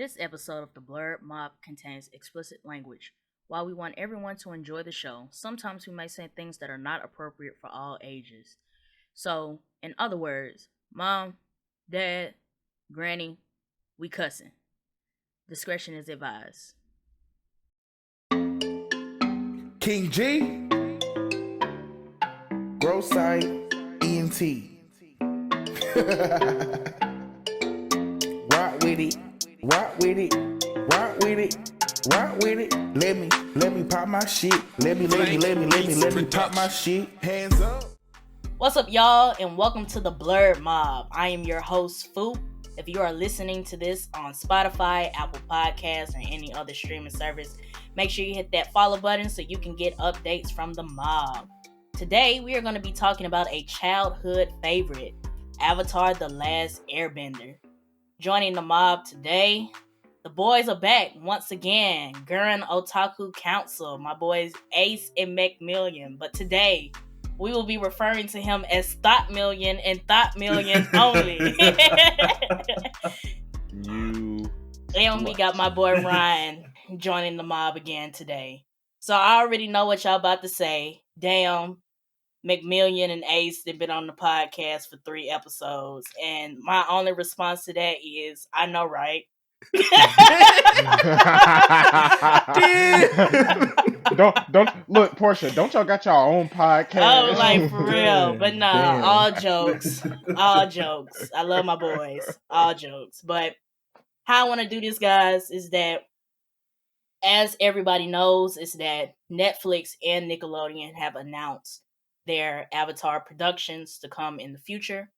This episode of the Blerd Mob contains explicit language. While we want everyone to enjoy the show, sometimes we may say things that are not appropriate for all ages. So, in other words, mom, dad, granny, we cussing. Discretion is advised. King G, Grow Site, ENT. Rock with it, rock with it, rock with it, rock with it. Let me pop my shit. Let me pop my shit. Hands up. What's up, y'all, and welcome to the Blerd Mob. I am your host, Phthp. If you are listening to this on Spotify, Apple Podcasts, or any other streaming service, make sure you hit that follow button so you can get updates from the mob. Today, we are going to be talking about a childhood favorite, Avatar: The Last Airbender. Joining the mob today, the boys are back once again. Gurren Otaku Council, my boys Ace and McMillian. But today, we will be referring to him as ThotMillion and ThotMillion only. And we got my boy Ryun joining the mob again today. So I already know what y'all about to say. Damn, McMillian and Ace have been on the podcast for 3 episodes. And my only response to that is, I know, right? don't look, Portia. Don't y'all got your own podcast? Oh, like for real. But no, all jokes. All jokes. I love my boys. All jokes. But how I want to do this, guys, is that as everybody knows, is that Netflix and Nickelodeon have announced their Avatar productions to come in the future.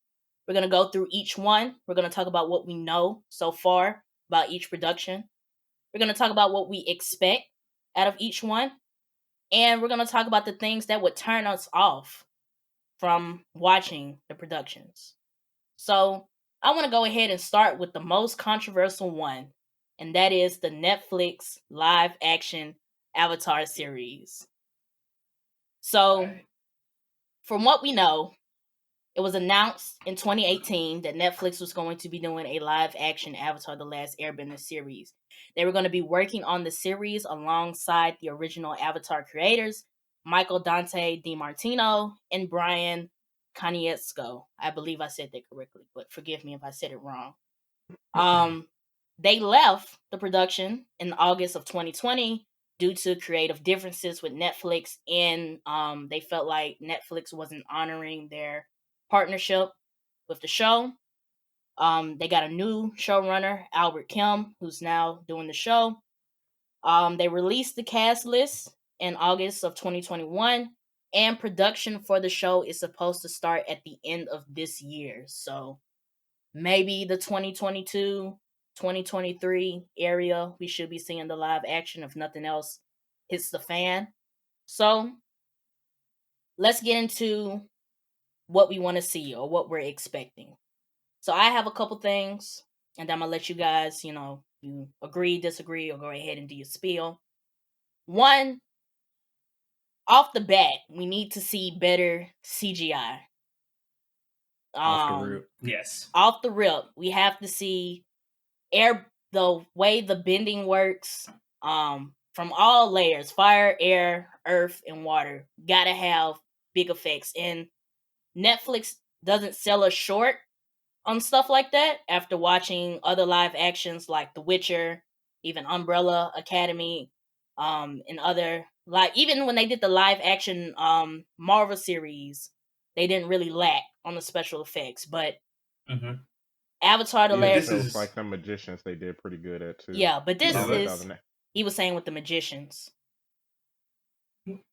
We're going to go through each one. We're going to talk about what we know so far about each production. We're going to talk about what we expect out of each one. And we're going to talk about the things that would turn us off from watching the productions. So I want to go ahead and start with the most controversial one, and that is the Netflix live-action Avatar series. So, from what we know, it was announced in 2018 that Netflix was going to be doing a live-action Avatar: The Last Airbender series. They were going to be working on the series alongside the original Avatar creators, Michael Dante DiMartino and Brian Konietzko. I believe I said that correctly, but forgive me if I said it wrong. They left the production in August of 2020 due to creative differences with Netflix, and they felt like Netflix wasn't honoring their partnership with the show. They got a new showrunner, Albert Kim, who's now doing the show. They released the cast list in August of 2021, and production for the show is supposed to start at the end of this year. So maybe the 2022-2023 area, we should be seeing the live action if nothing else hits the fan. So let's get into what we want to see or what we're expecting. So I have a couple things, and I'm going to let you guys, you agree, disagree, or go ahead and do your spiel. One, off the bat, we need to see better CGI. Off the rip. Yes. Off the rip, we have to see the way the bending works, from all layers, fire, air, earth, and water. Gotta have big effects. And Netflix doesn't sell us short on stuff like that after watching other live actions like The Witcher, even Umbrella Academy, and other, like, even when they did the live action Marvel series, they didn't really lack on the special effects. But Avatar: The Last, this is like the Magicians, they did pretty good at too. Yeah, but this is, he was saying with the Magicians. Isn't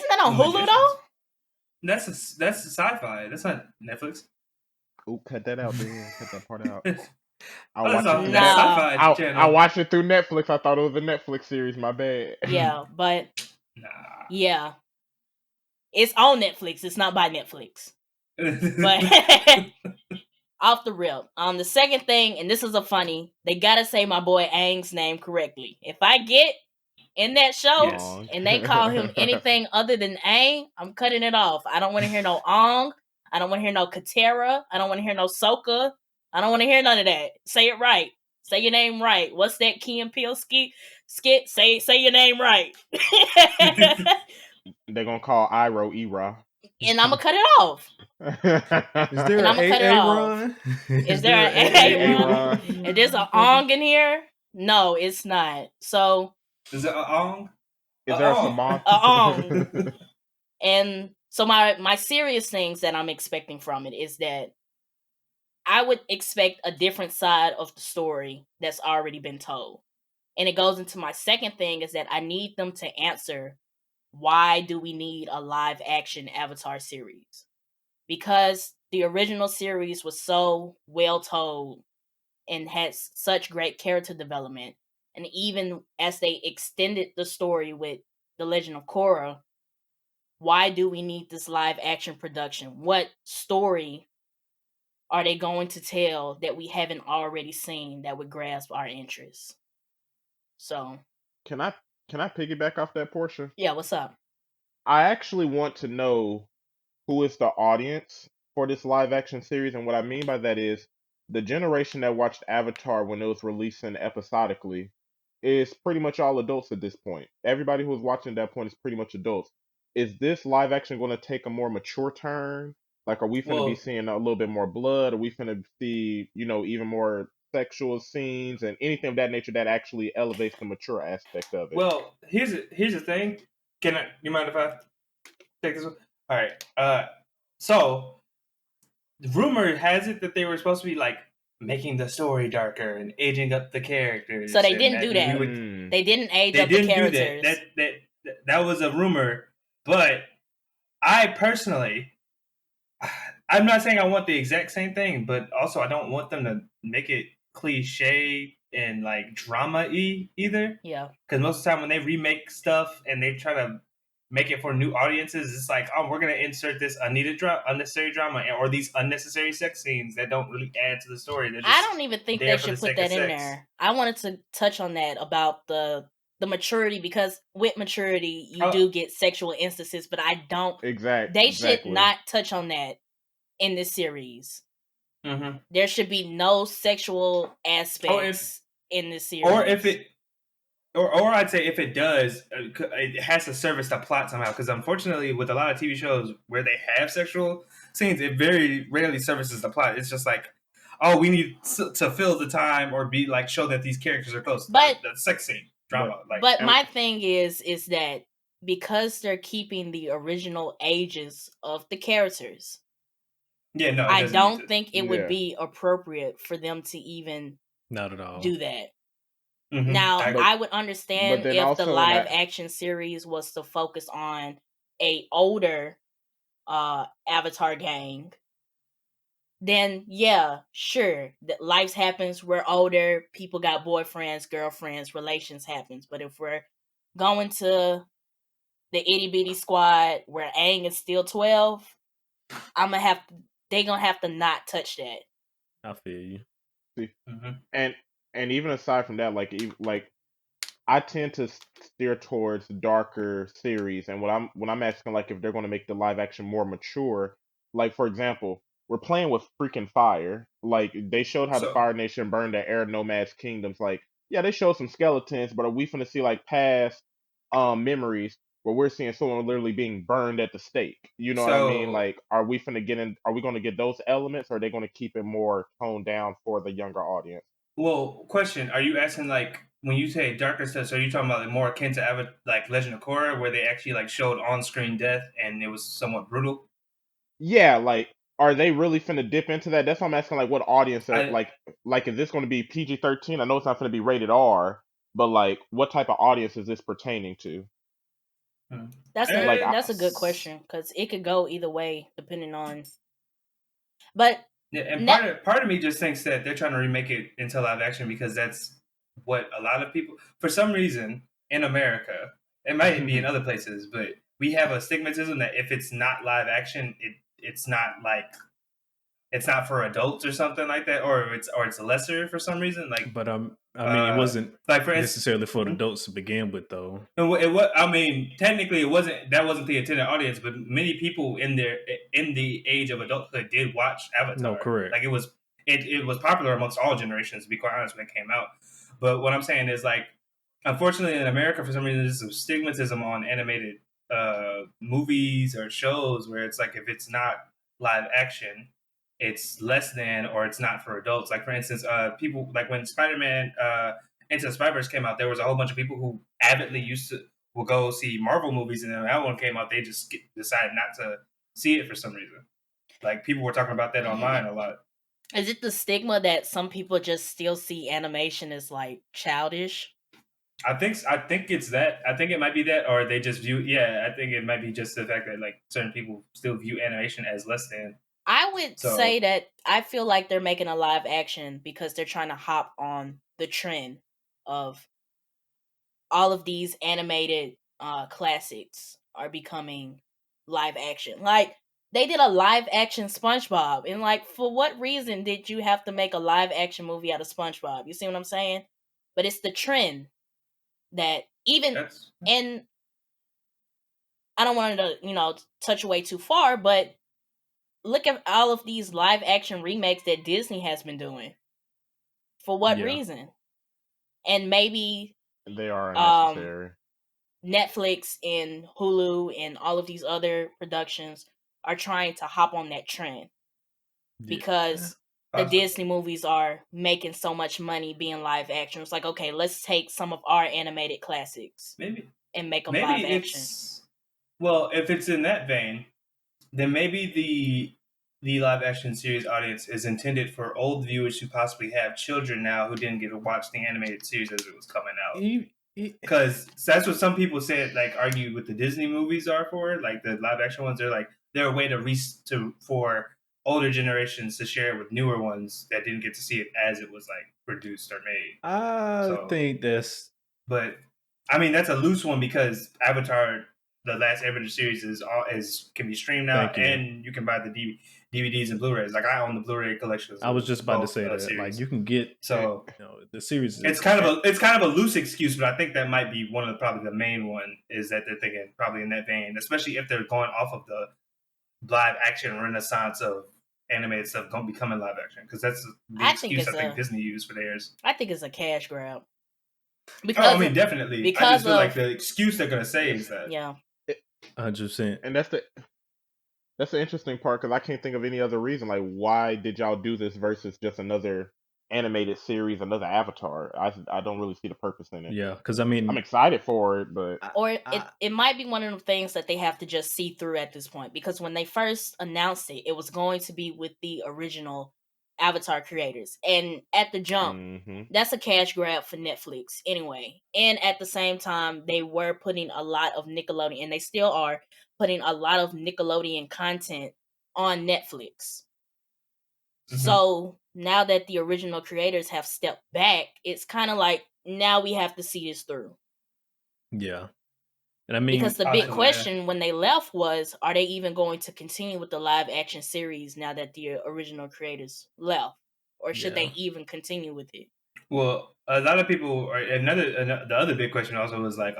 that on Hulu though? That's sci-fi. That's not Netflix. Oh, cut that out, man. Cut that part out. I watched it through Netflix. I thought it was a Netflix series. My bad. Yeah, but yeah, it's on Netflix. It's not by Netflix. But off the rip. The second thing, and this is a funny, they gotta say my boy Aang's name correctly. If I get in that show and they call him anything other than Aang, I'm cutting it off. I don't want to hear no Aang. I don't want to hear no Katera. I don't want to hear no Sokka. I don't want to hear none of that. Say it right. Say your name right. What's that Key and Peele skit? Say your name right. They're gonna call Iroh Era. And I'm gonna cut it off. Is there an AA run? Is there an AA run? If there's an ong in here, no, it's not. So is it a ong? Is there a Samantha? A ong. And so my serious things that I'm expecting from it is that I would expect a different side of the story that's already been told. And it goes into my second thing is that I need them to answer, why do we need a live action Avatar series? Because the original series was so well told and had such great character development. And even as they extended the story with The Legend of Korra, why do we need this live action production? What story are they going to tell that we haven't already seen that would grasp our interest? So, can I piggyback off that, Portia? Yeah, what's up? I actually want to know who is the audience for this live action series, and what I mean by that is the generation that watched Avatar when it was releasing episodically is pretty much all adults at this point. Everybody who was watching at that point is pretty much adults. Is this live action going to take a more mature turn? Like, are we going to be seeing a little bit more blood? Are we going to see, even more sexual scenes and anything of that nature that actually elevates the mature aspect of it? Well, here's the thing. You mind if I take this one? All right. So the rumor has it that they were supposed to be like making the story darker and aging up the characters. So they didn't do that. They didn't age up the characters. That was a rumor, but I personally, I'm not saying I want the exact same thing, but also I don't want them to make it cliche and like drama-y either. Yeah. Because most of the time when they remake stuff and they try to make it for new audiences, it's like, oh, we're going to insert this unnecessary drama or these unnecessary sex scenes that don't really add to the story. I don't even think they should put that in there. I wanted to touch on that about the maturity, because with maturity, you do get sexual instances, but I don't. Exactly. They should not touch on that in this series. Mm-hmm. There should be no sexual aspects in this series. Or if it, or I'd say if it does, it has to service the plot somehow. Because unfortunately, with a lot of TV shows where they have sexual scenes, it very rarely services the plot. It's just like, oh, we need to fill the time or be like show that these characters are close. But the sex scene drama. But my thing is that because they're keeping the original ages of the characters. Yeah, no. I don't think it would be appropriate for them to even not at all do that. Mm-hmm. Now, I would understand if the live action series was to focus on a older Avatar gang. Then, yeah, sure, that life happens. We're older. People got boyfriends, girlfriends, relations happens. But if we're going to the itty bitty squad where Aang is still 12, they're gonna have to not touch that. I feel you. See, and even aside from that, like I tend to steer towards darker series, and when I'm asking, like, if they're going to make the live action more mature, like, for example, we're playing with freaking fire. Like, they showed how the Fire Nation burned the Air Nomads kingdoms. Like, yeah, they showed some skeletons, but are we finna see like past memories where we're seeing someone literally being burned at the stake? You know what I mean? Like, are we going to get those elements, or are they going to keep it more toned down for the younger audience? Well, question: are you asking, like, when you say darker stuff, so are you talking about like more akin to like Legend of Korra, where they actually like showed on-screen death and it was somewhat brutal? Yeah, like, are they really finna dip into that? That's why I'm asking, like, what audience? Like, is this going to be PG-13? I know it's not going to be rated R, but like, what type of audience is this pertaining to? That's a good question, because it could go either way depending on. But yeah, and part of me just thinks that they're trying to remake it into live action because that's what a lot of people, for some reason, in America, it might be in other places, but we have a stigmatism that if it's not live action, it's not for adults or something like that, or it's lesser for some reason. Like, but I mean, it wasn't like necessarily for adults to begin with, though. I mean, technically, that wasn't the intended audience, but many people in the age of adulthood did watch Avatar. No, correct. Like, it it was popular amongst all generations, to be quite honest, when it came out. But what I'm saying is, like, unfortunately in America, for some reason, there's some stigmatism on animated movies or shows where it's like, if it's not live action, it's less than, or it's not for adults. Like, for instance, people, like when Spider-Man Into the Spider-Verse came out, there was a whole bunch of people who avidly will go see Marvel movies, and then when that one came out, they just decided not to see it for some reason. Like, people were talking about that online a lot. Is it the stigma that some people just still see animation as like childish? I think it's that. I think it might be that, or they just view. Yeah, I think it might be just the fact that, like, certain people still view animation as less than. I would say that I feel like they're making a live action because they're trying to hop on the trend of all of these animated classics are becoming live action. Like, they did a live action SpongeBob, and like, for what reason did you have to make a live action movie out of SpongeBob? You see what I'm saying? But it's the trend that and I don't want to, touch away too far, but look at all of these live action remakes that Disney has been doing. For what reason? And maybe they are unnecessary. Netflix and Hulu and all of these other productions are trying to hop on that trend because the Disney movies are making so much money being live action. It's like, okay, let's take some of our animated classics and make them live action. Well, if it's in that vein, then maybe the live action series audience is intended for old viewers who possibly have children now who didn't get to watch the animated series as it was coming out. Because that's what some people say, like, argue with the Disney movies are for, like the live action ones. They're a way for older generations to share it with newer ones that didn't get to see it as it was like produced or made. I think that's, but I mean, that's a loose one because Avatar, the Last Airbender series, can be streamed now, and you can buy the DVDs and Blu-rays. Like, I own the Blu-ray collections. I was just about to say that. Series. Like, you can get the series. It's kind of a loose excuse, but I think that might be probably the main one, is that they're thinking probably in that vein, especially if they're going off of the live action renaissance of animated stuff becoming live action, because that's the excuse I think Disney used for theirs. I think it's a cash grab. Because definitely. Because I just feel like the excuse they're gonna say is that 100%. And that's the interesting part, because I can't think of any other reason. Like, why did y'all do this versus just another animated series, another Avatar? I don't really see the purpose in it. Yeah, because I mean, I'm excited for it, but it might be one of the things that they have to just see through at this point, because when they first announced it, it was going to be with the original Avatar creators, and at the jump, that's a cash grab for Netflix anyway. And at the same time, they were putting a lot of Nickelodeon, and they still are putting a lot of Nickelodeon content on Netflix. So now that the original creators have stepped back, it's kind of like, now we have to see this through. Yeah. And I mean, because the big question when they left was, are they even going to continue with the live action series now that the original creators left? Or should they even continue with it? Well, a lot of people, the other big question also was like,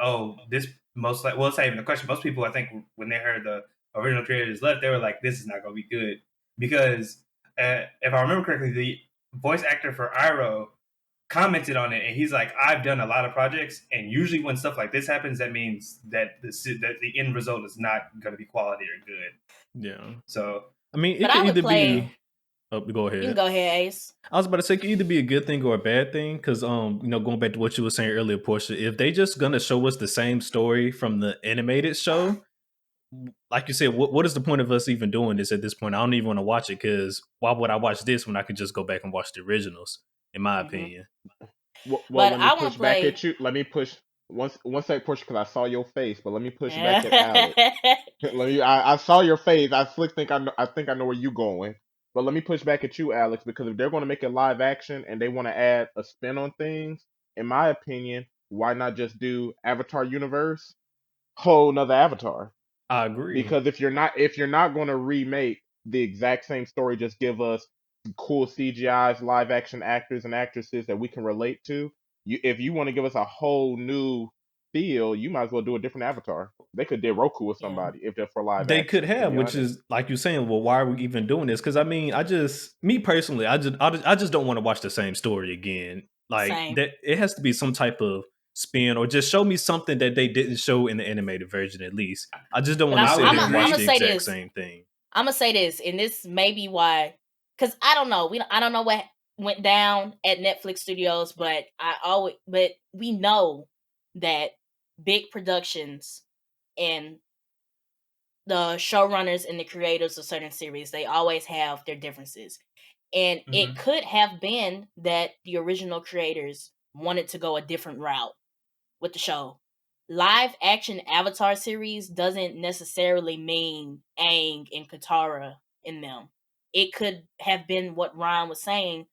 it's not even a question. Most people, I think, when they heard the original creators left, they were like, this is not going to be good. Because if I remember correctly, the voice actor for Iroh commented on it, and he's like, I've done a lot of projects, and usually when stuff like this happens, that means that the end result is not going to be quality or good. Yeah. So, I mean, it could either be... Oh, go ahead. You can go ahead, Ace. I was about to say, it could either be a good thing or a bad thing, because going back to what you were saying earlier, Portia, if they just gonna show us the same story from the animated show, like you said, what is the point of us even doing this at this point? I don't even want to watch it, because why would I watch this when I could just go back and watch the originals, in my opinion? Well, let me push back at you. Let me push one sec, Portia, because I saw your face, but let me push back at Alex. I saw your face. I think I know where you're going. But let me push back at you, Alex, because if they're going to make it live action and they want to add a spin on things, in my opinion, why not just do Avatar Universe, whole nother Avatar? I agree. Because if you're not going to remake the exact same story, just give us cool CGI's, live action actors and actresses that we can relate to. If you want to give us a whole new feel, you might as well do a different Avatar. They could did Roku with somebody if they're for live They action. could have, which is like you're saying. Well, why are we even doing this? Because I mean, me personally, I just don't want to watch the same story again. Like that, it has to be some type of spin, or just show me something that they didn't show in the animated version. At least I just don't want to sit here and watch the exact same thing. I'm gonna say this, and this may be why, because I don't know. I don't know what went down at Netflix Studios, but we know that big productions and the showrunners and the creators of certain series, they always have their differences. And it could have been that the original creators wanted to go a different route with the show. Live action Avatar series doesn't necessarily mean Aang and Katara in them. It could have been what Ryan was saying.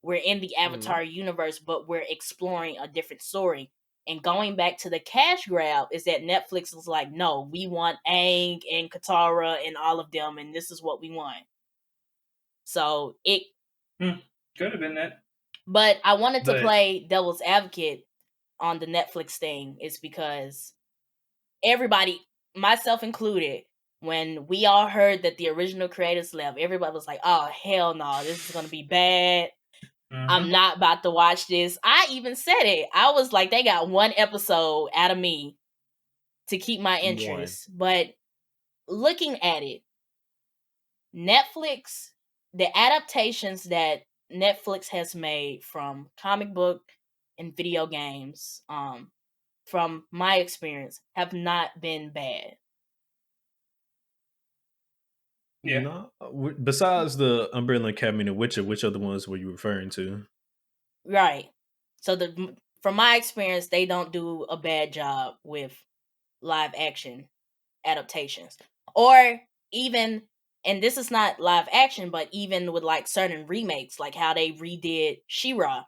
We're in the Avatar universe, but we're exploring a different story. And going back to the cash grab is that Netflix was like, no, we want Aang and Katara and all of them, and this is what we want. So it could have been that. But I wanted to play devil's advocate on the Netflix thing is because everybody, myself included, when we all heard that the original creators left, everybody was like, oh, hell no, this is going to be bad. I'm not about to watch this. I even said it. I was like, they got one episode out of me to keep my interest. But looking at it, Netflix, the adaptations that Netflix has made from comic book and video games, from my experience, have not been bad. Yeah. No, besides the Umbrella Academy and The Witcher, which other ones were you referring to? Right. So from my experience, they don't do a bad job with live action adaptations. Or even, and this is not live action, but even with like certain remakes, like how they redid She-Ra.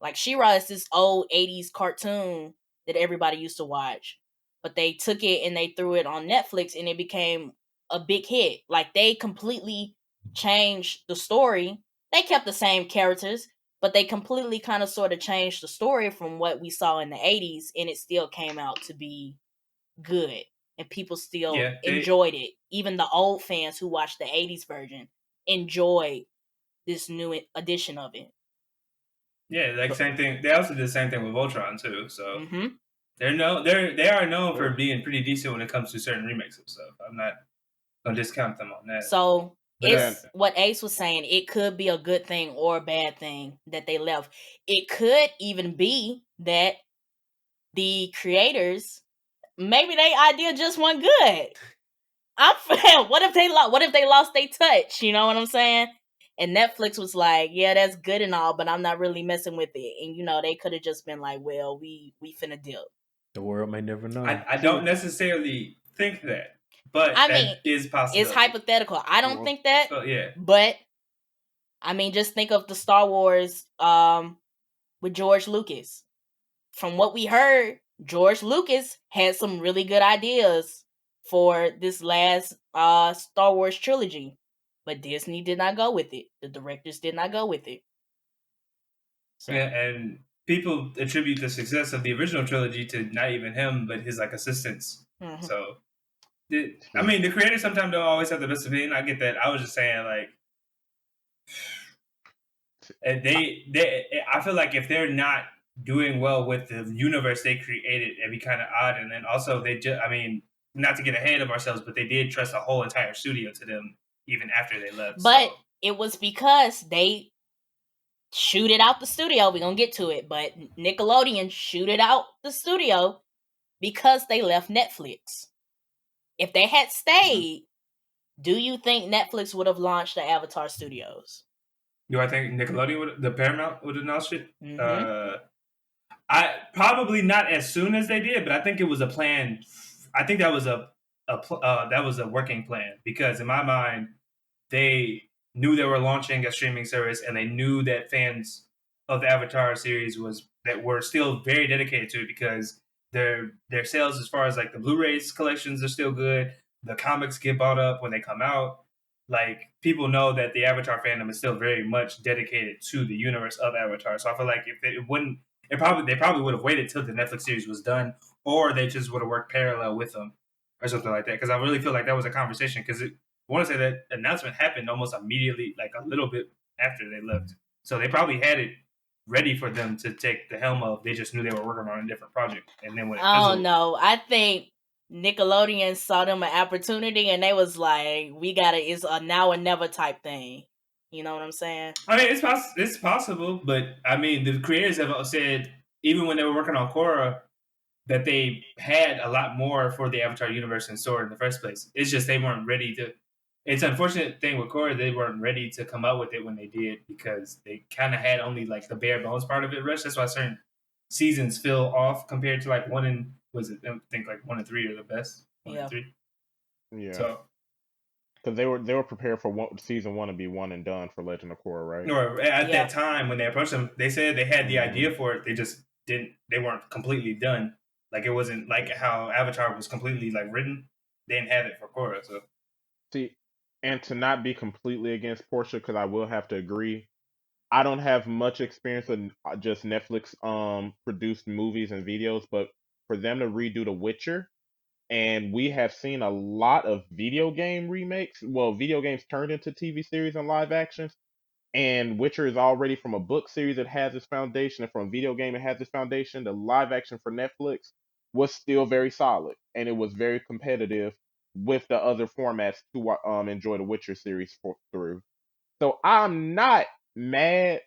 Like She-Ra is this old 80s cartoon that everybody used to watch. But they took it and they threw it on Netflix and it became a big hit. Like they completely changed the story. They kept the same characters, but they completely kind of sort of changed the story from what we saw in the 80s, and it still came out to be good. And people still enjoyed it. Even the old fans who watched the 80s version enjoyed this new edition of it. Yeah, like same thing. They also did the same thing with Voltron too. So they are known for being pretty decent when it comes to certain remakes of stuff. I'm not gonna discount them on that. So it's what Ace was saying. It could be a good thing or a bad thing that they left. It could even be that the creators, maybe their idea just wasn't good. What if they lost their touch? You know what I'm saying? And Netflix was like, yeah, that's good and all, but I'm not really messing with it. And they could have just been like, well, we finna dip. The world may never know. I don't necessarily think that, but that is possible. It's hypothetical. I don't think that. Yeah. But I mean, just think of the Star Wars with George Lucas. From what we heard, George Lucas had some really good ideas for this last Star Wars trilogy. But Disney did not go with it. The directors did not go with it. So. Yeah, and people attribute the success of the original trilogy to not even him, but his assistants. So, the creators sometimes don't always have the best opinion. I get that. I was just saying, I feel like if they're not doing well with the universe they created, it'd be kind of odd. And then also not to get ahead of ourselves, but they did trust a whole entire studio to them even after they left. But it was because they shooted out the studio. We're going to get to it. But Nickelodeon shooted out the studio because they left Netflix. If they had stayed, do you think Netflix would have launched the Avatar Studios? Do I think Nickelodeon the Paramount would have launched it? I probably not as soon as they did, but I think it was a plan. I think that was that was a working plan, because in my mind, they knew they were launching a streaming service, and they knew that fans of the Avatar series were still very dedicated to it, because their sales as far as the Blu-rays collections are still good. The comics get bought up when they come out. People know that the Avatar fandom is still very much dedicated to the universe of Avatar. So I feel like if they probably would have waited till the Netflix series was done, or they just would have worked parallel with them or something like that. Because I really feel like that was a conversation. Because I want to say that announcement happened almost immediately, like a little bit after they left. So they probably had it ready for them to take the helm of. They just knew they were working on a different project, and then when it I don't know. I think Nickelodeon saw them an opportunity, and they was like, "We gotta. It's a now or never type thing." You know what I'm saying? I mean, it's possible, but I mean, the creators have said even when they were working on Korra that they had a lot more for the Avatar universe in store in the first place. It's just they weren't ready to. It's an unfortunate thing with Korra, they weren't ready to come out with it when they did because they kind of had only like the bare bones part of it rushed. That's why certain seasons feel off compared to like I think like 1 and 3 are the best. 1 and 3. Yeah. So because they were prepared for season 1 to be one and done for Legend of Korra, right? Or at that time when they approached them, they said they had the idea for it. They just didn't. They weren't completely done. Like it wasn't like how Avatar was completely like written. They didn't have it for Korra. So see, and to not be completely against Portia, because I will have to agree. I don't have much experience in just Netflix produced movies and videos, but for them to redo The Witcher. And we have seen a lot of video game remakes. Well, video games turned into TV series and live actions. And Witcher is already from a book series that has its foundation, and from a video game it has its foundation. The live action for Netflix was still very solid, and it was very competitive with the other formats to enjoy the Witcher series through. So I'm not mad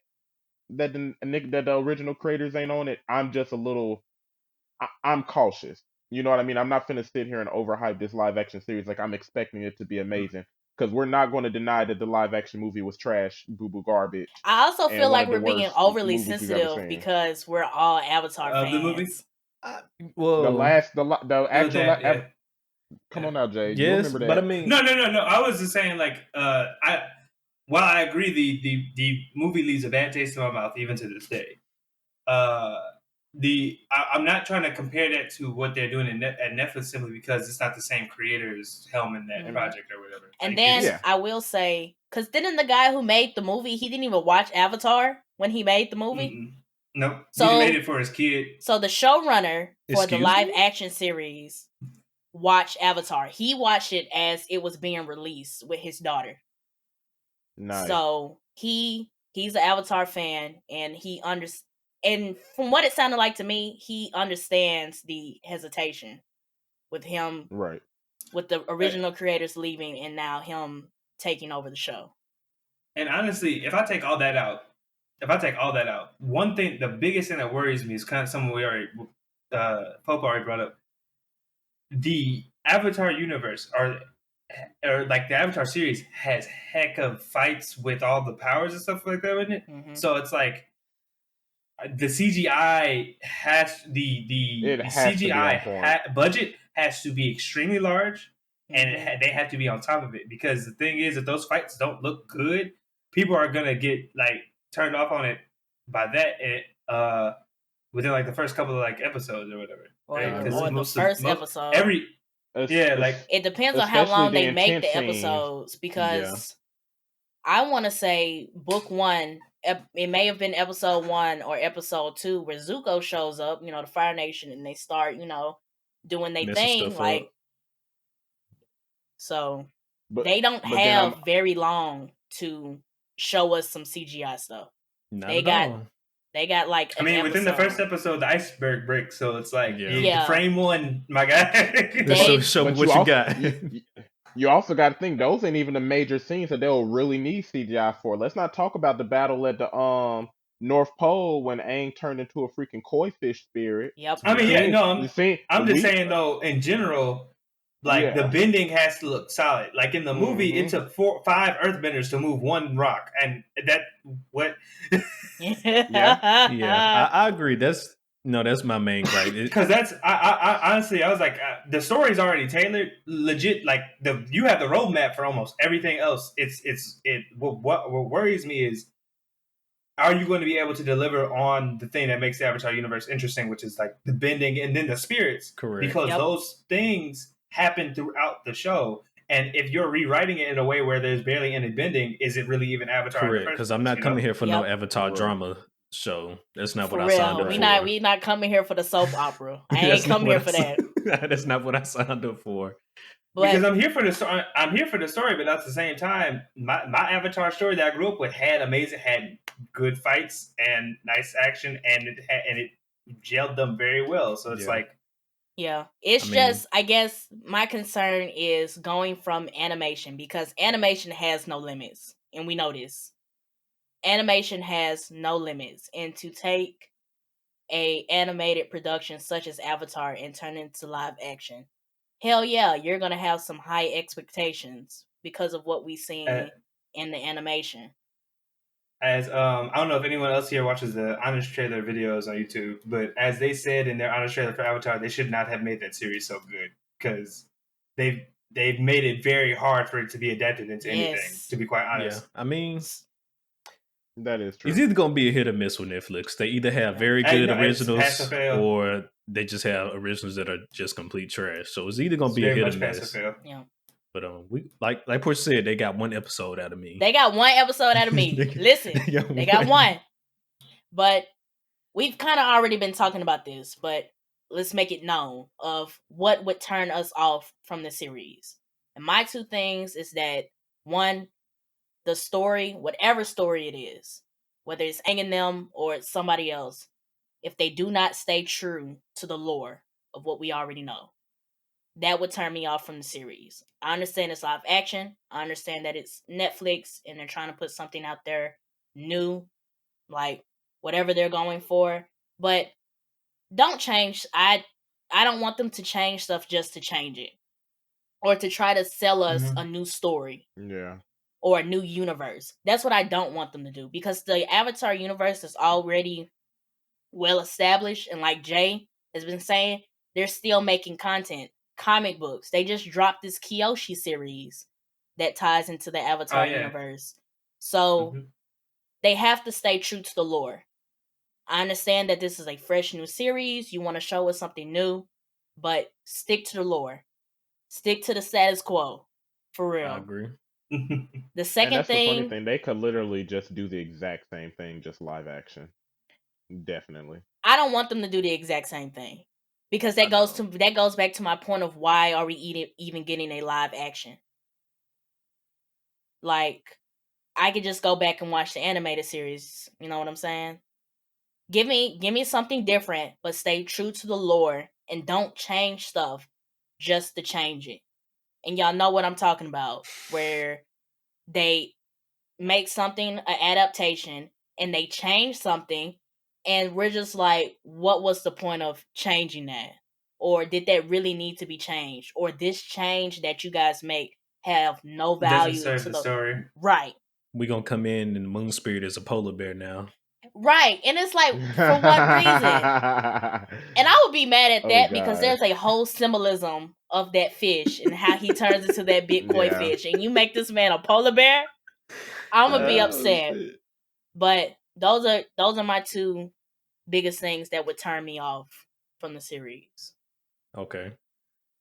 that the original creators ain't on it. I'm just a little, I'm cautious. You know what I mean? I'm not finna sit here and overhype this live action series like I'm expecting it to be amazing. Because we're not going to deny that the live action movie was trash, boo boo garbage. I also feel like we're being overly sensitive because we're all Avatar fans. The movie? Well, the actual. Come on now, Jay. Yes, you remember that? but I mean, no. I was just saying, like, while I agree, the movie leaves a bad taste in my mouth even to this day. I'm not trying to compare that to what they're doing at Netflix simply because it's not the same creators helming that project or whatever. And then I will say, because didn't the guy who made the movie, he didn't even watch Avatar when he made the movie? Nope. So, he made it for his kid. So the showrunner for the live action series watched Avatar. He watched it as it was being released with his daughter. Nice. So he's an Avatar fan, and he understands. And from what it sounded like to me, he understands the hesitation with him, right? With the original creators leaving and now him taking over the show. And honestly, if I take all that out, one thing, the biggest thing that worries me is kind of something we already, Pope already brought up. The Avatar universe, or like the Avatar series, has heck of fights with all the powers and stuff like that in it. Mm-hmm. So it's like, the CGI has budget has to be extremely large, and they have to be on top of it, because the thing is, if those fights don't look good, people are gonna get like turned off on it by that within like the first couple of like episodes or whatever. Or the first episode. It depends on how long they make the episodes, because I want to say book 1. It may have been episode 1 or episode 2 where Zuko shows up, the Fire Nation, and they start, doing their thing. Like, so they don't have very long to show us some CGI stuff. They got like. Within the first episode, the iceberg breaks, so it's like frame 1, my guy. Show me what you got. You also got to think those ain't even the major scenes that they'll really need CGI for. Let's not talk about the battle at the North Pole when Aang turned into a freaking koi fish spirit. Yep. I'm just saying though, in general, like the bending has to look solid. Like in the movie, it took 5 earthbenders to move 1 rock, and that what? I agree. That's my main gripe. Because I honestly, I was like, the story's already tailored, legit. Like you have the roadmap for almost everything else. What worries me is, are you going to be able to deliver on the thing that makes the Avatar universe interesting, which is like the bending and then the spirits? Correct. Because those things happen throughout the show. And if you're rewriting it in a way where there's barely any bending, is it really even Avatar? Correct. Because I'm not coming here for no Avatar drama show. That's not what I signed up for. We not coming here for the soap opera. I ain't come here for that. That's not what I signed up for. Because But I'm here for the story. I'm here for the story, but at the same time, my Avatar story that I grew up with had good fights and nice action, and it gelled them very well. So it's Yeah. like, yeah, it's I mean- just, I guess my concern is going from animation, because animation has no limits, and we know this. Animation has no limits, and to take a animated production such as Avatar and turn it into live action, hell yeah, you're gonna have some high expectations because of what we seen in the animation. as I don't know if anyone else here watches the honest trailer videos on YouTube, but as they said in their honest trailer for Avatar, they should not have made that series so good because they've made it very hard for it to be adapted into anything. Yes. To be quite honest, Yeah, I mean, That is true. it's either gonna be a hit or miss with Netflix. They either have very I good know, it's pass or originals, fail. or they just have originals that are just complete trash. So it's either gonna It's be a very hit or much pass or miss. fail. Yeah. But we like Portia said, they got one episode out of me. They got one episode out of me. Listen, they got one. But we've kind of already been talking about this, but let's make it known of what would turn us off from the series. And my two things is that, one, the story, whatever story it is, whether it's hanging them or it's somebody else, if they do not stay true to the lore of what we already know, that would turn me off from the series. I understand it's live action. I understand that it's Netflix and they're trying to put something out there new, like whatever they're going for. But don't change. I don't want them to change stuff just to change it, or to try to sell us a new story. Yeah. Or a new universe. That's what I don't want them to do, because the Avatar universe is already well established, and like Jay has been saying, they're still making content. Comic books. They just dropped this Kyoshi series that ties into the Avatar universe. So they have to stay true to the lore. I understand that this is a fresh new series. You want to show us something new, but stick to the lore. Stick to the status quo. For real. I agree. The second and that's thing, the funny thing, they could literally just do the exact same thing, just live action. Definitely. I don't want them to do the exact same thing, because that goes back to my point of why are we even getting a live action? Like, I could just go back and watch the animated series. You know what I'm saying? Give me something different, but stay true to the lore and don't change stuff just to change it. And y'all know what I'm talking about, where they make something an adaptation and they change something, and we're just like, what was the point of changing that? Or did that really need to be changed? Or this change that you guys make have no value doesn't serve to the story. Right. We're gonna come in and Moon Spirit is a polar bear now. Right. And it's like, for what reason? And I would be mad at that because there's a whole symbolism of that fish and how he turns into that big koi fish. And you make this man a polar bear, I'm gonna be upset. Shit. But those are my two biggest things that would turn me off from the series. Okay.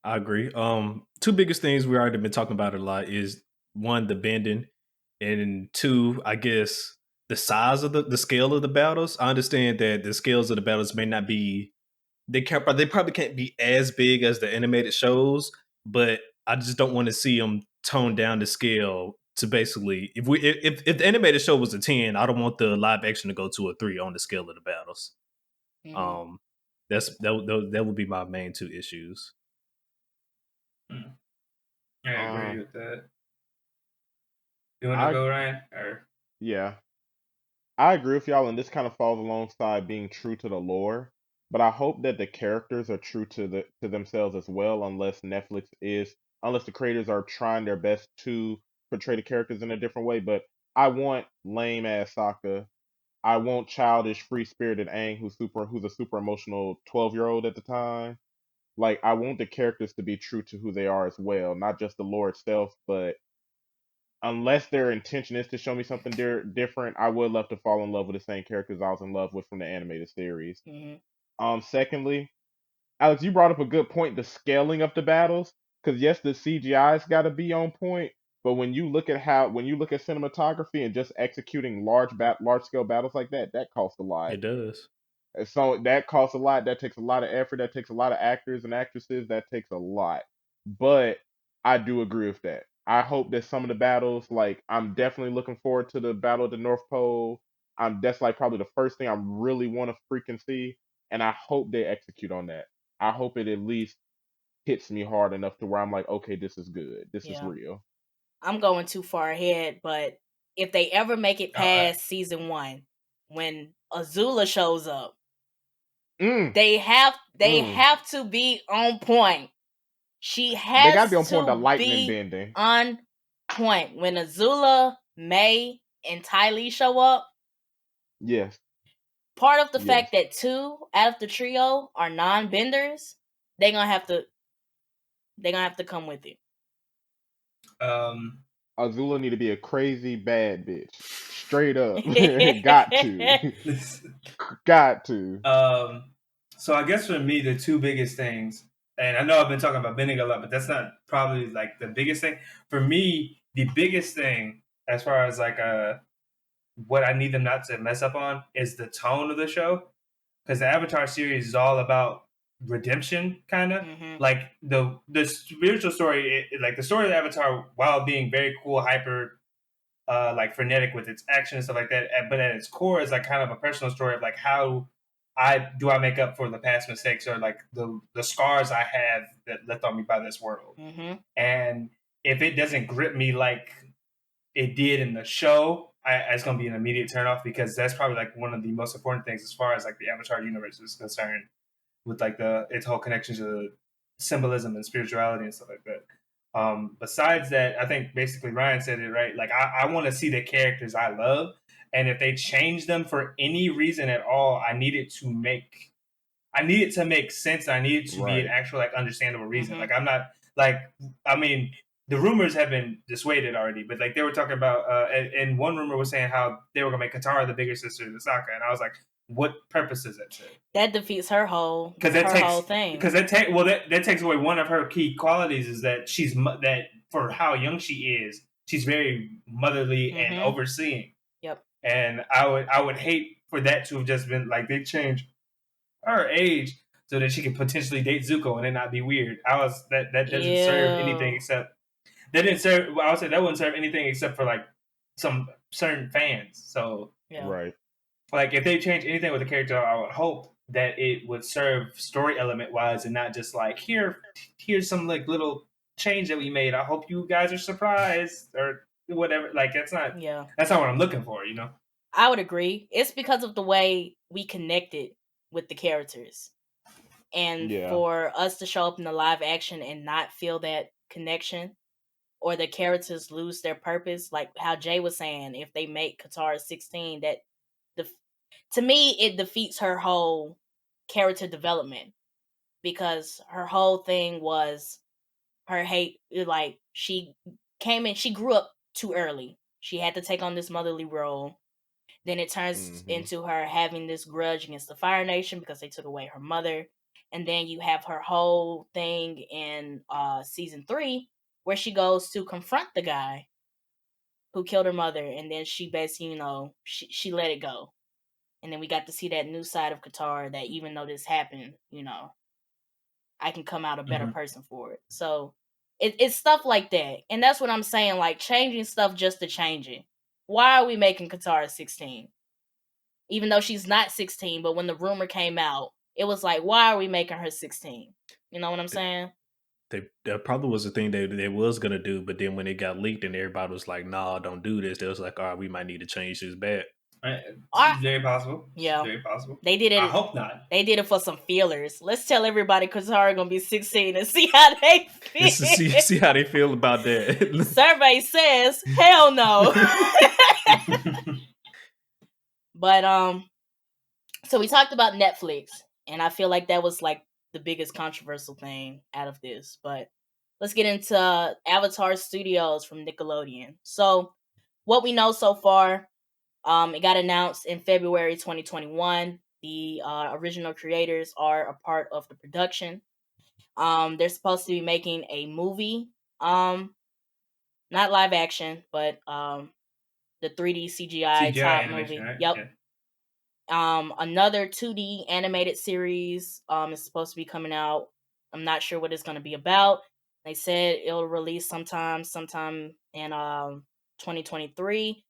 I agree. Two biggest things we already been talking about a lot is, one, the bending, and two, I guess, the size of the scale of the battles. I understand that the scales of the battles may not be, they probably can't be as big as the animated shows, but I just don't want to see them tone down the scale to basically, if the animated show was a 10, I don't want the live action to go to a 3 on the scale of the battles. Mhm. That would be my main two issues. I agree with that. You want to go, Ryan? Or Yeah. I agree with y'all, and this kind of falls alongside being true to the lore. But I hope that the characters are true to themselves as well, unless the creators are trying their best to portray the characters in a different way. But I want lame ass Sokka. I want childish, free spirited Aang, who's a super emotional 12-year-old at the time. Like, I want the characters to be true to who they are as well, not just the lore itself, but unless their intention is to show me something different, I would love to fall in love with the same characters I was in love with from the animated series. Secondly, Alex, you brought up a good point: the scaling of the battles. Because yes, the CGI's got to be on point, but when you look at cinematography and just executing large scale battles like that, that costs a lot. It does. So that costs a lot. That takes a lot of effort. That takes a lot of actors and actresses. That takes a lot. But I do agree with that. I hope that some of the battles, like I'm definitely looking forward to the battle of the North Pole. That's like probably the first thing I really want to freaking see, and I hope they execute on that. I hope it at least hits me hard enough to where I'm like, okay, this is good. This is Yeah. real. I'm going too far ahead, but if they ever make it past season 1, when Azula shows up, they have to be on point. She They gotta has be on point. The to lightning be bending. on point. When Azula, May, and Ty Lee show up, Yes. part of the fact that 2 out of the trio are non-benders, they're gonna have to come with it. Azula need to be a crazy bad bitch. Straight up. Got to. Got to. So I guess for me, the two biggest things, and I know I've been talking about bending a lot, but that's not probably like the biggest thing. For me, the biggest thing as far as like what I need them not to mess up on is the tone of the show. Because the Avatar series is all about redemption, kind of. Like the spiritual story, like the story of Avatar, while being very cool, hyper, like frenetic with its action and stuff like that, but at its core is like kind of a personal story of like how I make up for the past mistakes or like the scars I have that left on me by this world. And if it doesn't grip me like it did in the show, it's going to be an immediate turnoff, because that's probably like one of the most important things as far as like the Avatar universe is concerned, with like its whole connection to symbolism and spirituality and stuff like that. Besides that, I think basically Ryan said it right. Like I want to see the characters I love, and if they change them for any reason at all, I need it to make sense. I need it to be an actual like understandable reason. Like I'm not like, I mean, the rumors have been dissuaded already, but like they were talking about, and one rumor was saying how they were gonna make Katara the bigger sister of Sokka, and I was like, what purpose does that serve? That defeats her whole whole thing. Because that takes away one of her key qualities, is that that for how young she is, she's very motherly and overseeing. Yep. And I would hate for that to have just been like they changed her age so that she could potentially date Zuko and it not be weird. That doesn't serve anything except that didn't serve. I would say that wouldn't serve anything except for like some certain fans. So right. Like if they change anything with the character, I would hope that it would serve story element wise and not just like here's some like little change that we made. I hope you guys are surprised or whatever. Like that's not what I'm looking for, you know? I would agree. It's because of the way we connected with the characters. And for us to show up in the live action and not feel that connection, or the characters lose their purpose, like how Jay was saying, if they make Katara 16, that to me it defeats her whole character development, because her whole thing was her hate. Like she came in, she grew up too early. She had to take on this motherly role. Then it turns into her having this grudge against the Fire Nation because they took away her mother. And then you have her whole thing in season 3 where she goes to confront the guy who killed her mother, and then she basically, she let it go. And then we got to see that new side of Katara, that even though this happened, I can come out a better person for it. So it's stuff like that. And that's what I'm saying, like changing stuff just to change it. Why are we making Katara 16? Even though she's not 16, but when the rumor came out, it was like, why are we making her 16? You know what I'm saying? That probably was the thing they was gonna do, but then when it got leaked and everybody was like, "Nah, don't do this," they was like, "All right, we might need to change this back." Very possible. Yeah, very possible. They did it. I hope not. They did it for some feelers. Let's tell everybody Katara gonna be 16 and see how they feel. see how they feel about that. Survey says, hell no. But so we talked about Netflix, and I feel like that was like the biggest controversial thing out of this. But let's get into Avatar Studios from Nickelodeon. So what we know so far, it got announced in February 2021. The original creators are a part of the production. They're supposed to be making a movie, not live action, but the 3D CGI type movie. Right? Yep. Yeah. Another 2D animated series is supposed to be coming out. I'm not sure what it's going to be about. They said it'll release sometime in 2023.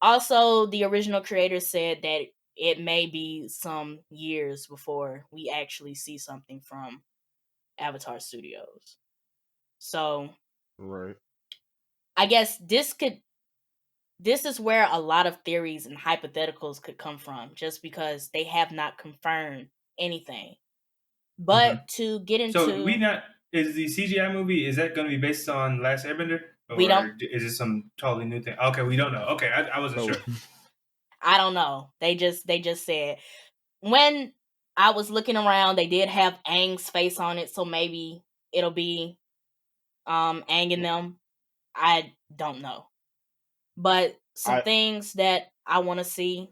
Also, the original creator said that it may be some years before we actually see something from Avatar Studios. So, Right. I guess this is where a lot of theories and hypotheticals could come from, just because they have not confirmed anything. But to get into, so is the CGI movie, is that going to be based on Last Airbender, or we don't. is it some totally new thing? Okay, we don't know. Okay, I wasn't sure. I don't know. They just said, when I was looking around, they did have Aang's face on it, so maybe it'll be Aang and them. I don't know. But some things that I want to see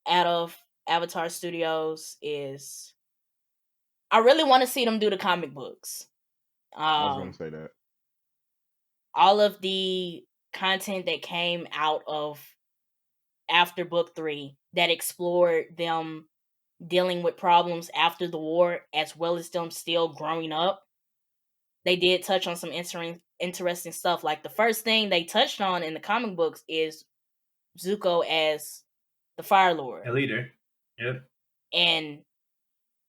out of Avatar Studios is, I really want to see them do the comic books. I was going to say that. All of the content that came out of after book 3 that explored them dealing with problems after the war, as well as them still growing up. They did touch on some interesting stuff. Like, the first thing they touched on in the comic books is Zuko as the Fire Lord. A leader. Yep. And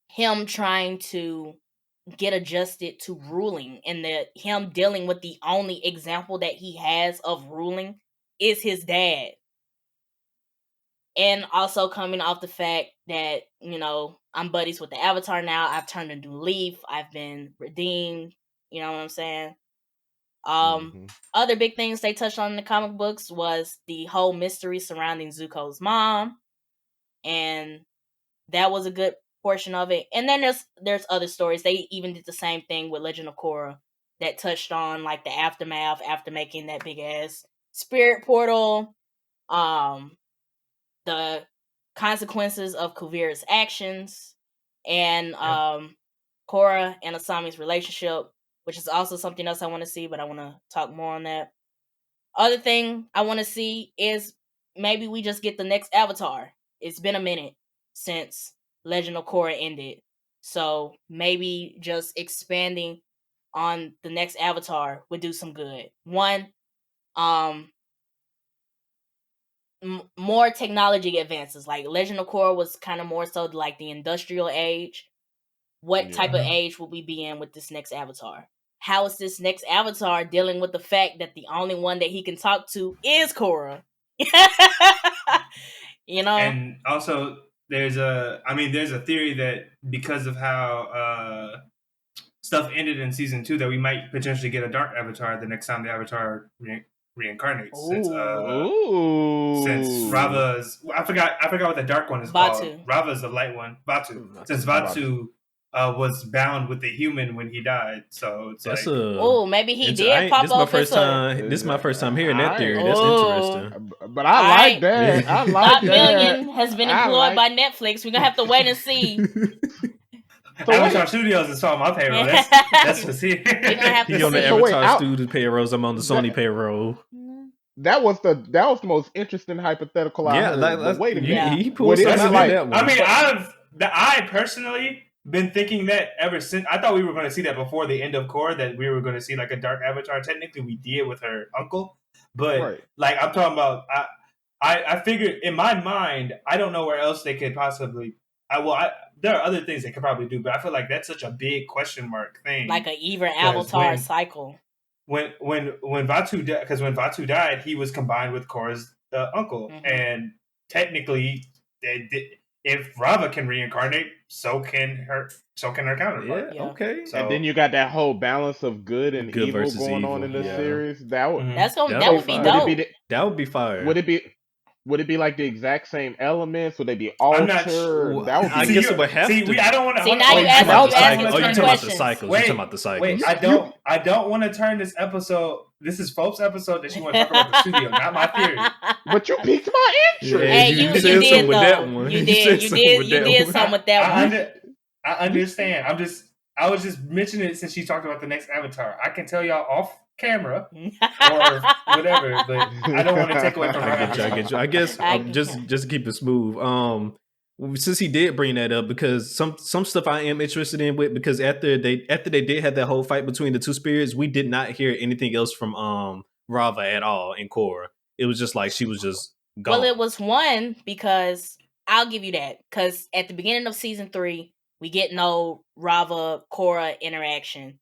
him trying to get adjusted to ruling, and him dealing with the only example that he has of ruling is his dad. And also coming off the fact that, I'm buddies with the Avatar now. I've turned a new leaf. I've been redeemed. You know what I'm saying? Other big things they touched on in the comic books was the whole mystery surrounding Zuko's mom. And that was a good portion of it. And then there's other stories. They even did the same thing with Legend of Korra that touched on, like, the aftermath after making that big ass spirit portal, the consequences of Kuvira's actions, and Korra and Asami's relationship, which is also something else I want to see, but I want to talk more on that. Other thing I want to see is maybe we just get the next Avatar. It's been a minute since Legend of Korra ended, so maybe just expanding on the next Avatar would do some good. One, more technology advances. Like, Legend of Korra was kind of more so like the industrial age. What type of age will we be in with this next Avatar? How is this next Avatar dealing with the fact that the only one that he can talk to is Korra? And also, there's a theory that because of how stuff ended in season 2, that we might potentially get a dark Avatar the next time the Avatar reincarnates. Since Rava's, I forgot what the dark one is called. Rava's the light one. Vatu. Since Vatu was bound with the human when he died, so it's maybe he did pop up. This is my first time hearing that theory. That's interesting. But I like that. I like that. McMillian has been employed by Netflix. We're gonna have to wait and see. Avatar Studios is on my payroll. That's what's here. He on the Avatar Studios payrolls. I'm on the Sony payroll. That was the most interesting hypothetical I heard. Wait a minute. He pulled something out that one. I mean, I personally been thinking that ever since. I thought we were going to see that before the end of Korra, that we were going to see like a dark Avatar. Technically, we did with her uncle, but like I'm talking about, I figured in my mind, I don't know where else they could possibly. There are other things they could probably do, but I feel like that's such a big question mark thing. Like an even Avatar cycle. When Vatu died, because when Vatu died, he was combined with Korra's uncle, and technically, if Rava can reincarnate, so can her counterpart. Yeah, okay. So, and then you got that whole balance of good and evil going on in the series. That would be dope. That would be fire. Would it be like the exact same elements? Would they be altered? I'm not sure. I guess it would have to. I don't want to. See, now you asking you're talking about the cycles. You're talking about the cycles. Wait, I don't want to turn this episode. This is Pope's episode that you want to talk about the studio, not my theory. But you piqued my interest. Hey, you did though. You did something with that one. I understand. I was just mentioning it since she talked about the next Avatar. I can tell y'all off camera or whatever, but I don't want to take away from her. I get you. I guess just to keep it smooth. Since he did bring that up, because some stuff I am interested in with, because after they did have that whole fight between the two spirits, we did not hear anything else from Rava at all in Korra. It was just like she was just gone. Well, it was one, because I'll give you that, because at the beginning of season 3, we get no Rava Korra interaction,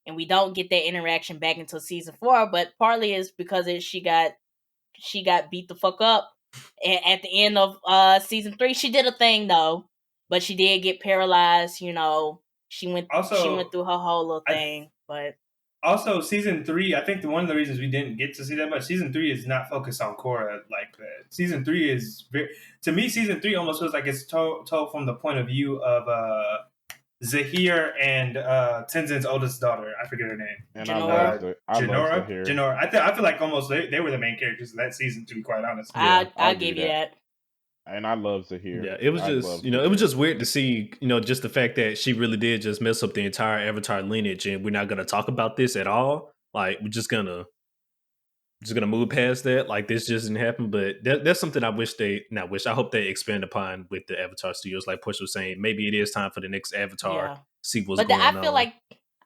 and we don't get that interaction back until season 4. But partly is because she got beat the fuck up at the end of season 3. She did a thing though, but she did get paralyzed. You know, she went through her whole little thing, but. Also, season 3, I think one of the reasons we didn't get to see that much, season 3 is not focused on Korra like that. Season 3 is, to me, season 3 almost feels like it's told from the point of view of Zahir and Tenzin's oldest daughter. I forget her name. And Jinora. Jinora. I feel like almost they were the main characters of that season, to be quite honest. I'll give you that. And I love Zahir. Yeah, it was just, it was just weird to see, just the fact that she really did just mess up the entire Avatar lineage, and we're not going to talk about this at all. Like, we're just gonna move past that. Like, this just didn't happen. But that's something I hope they expand upon with the Avatar Studios. Like Push was saying, maybe it is time for the next Avatar. See what's going on. But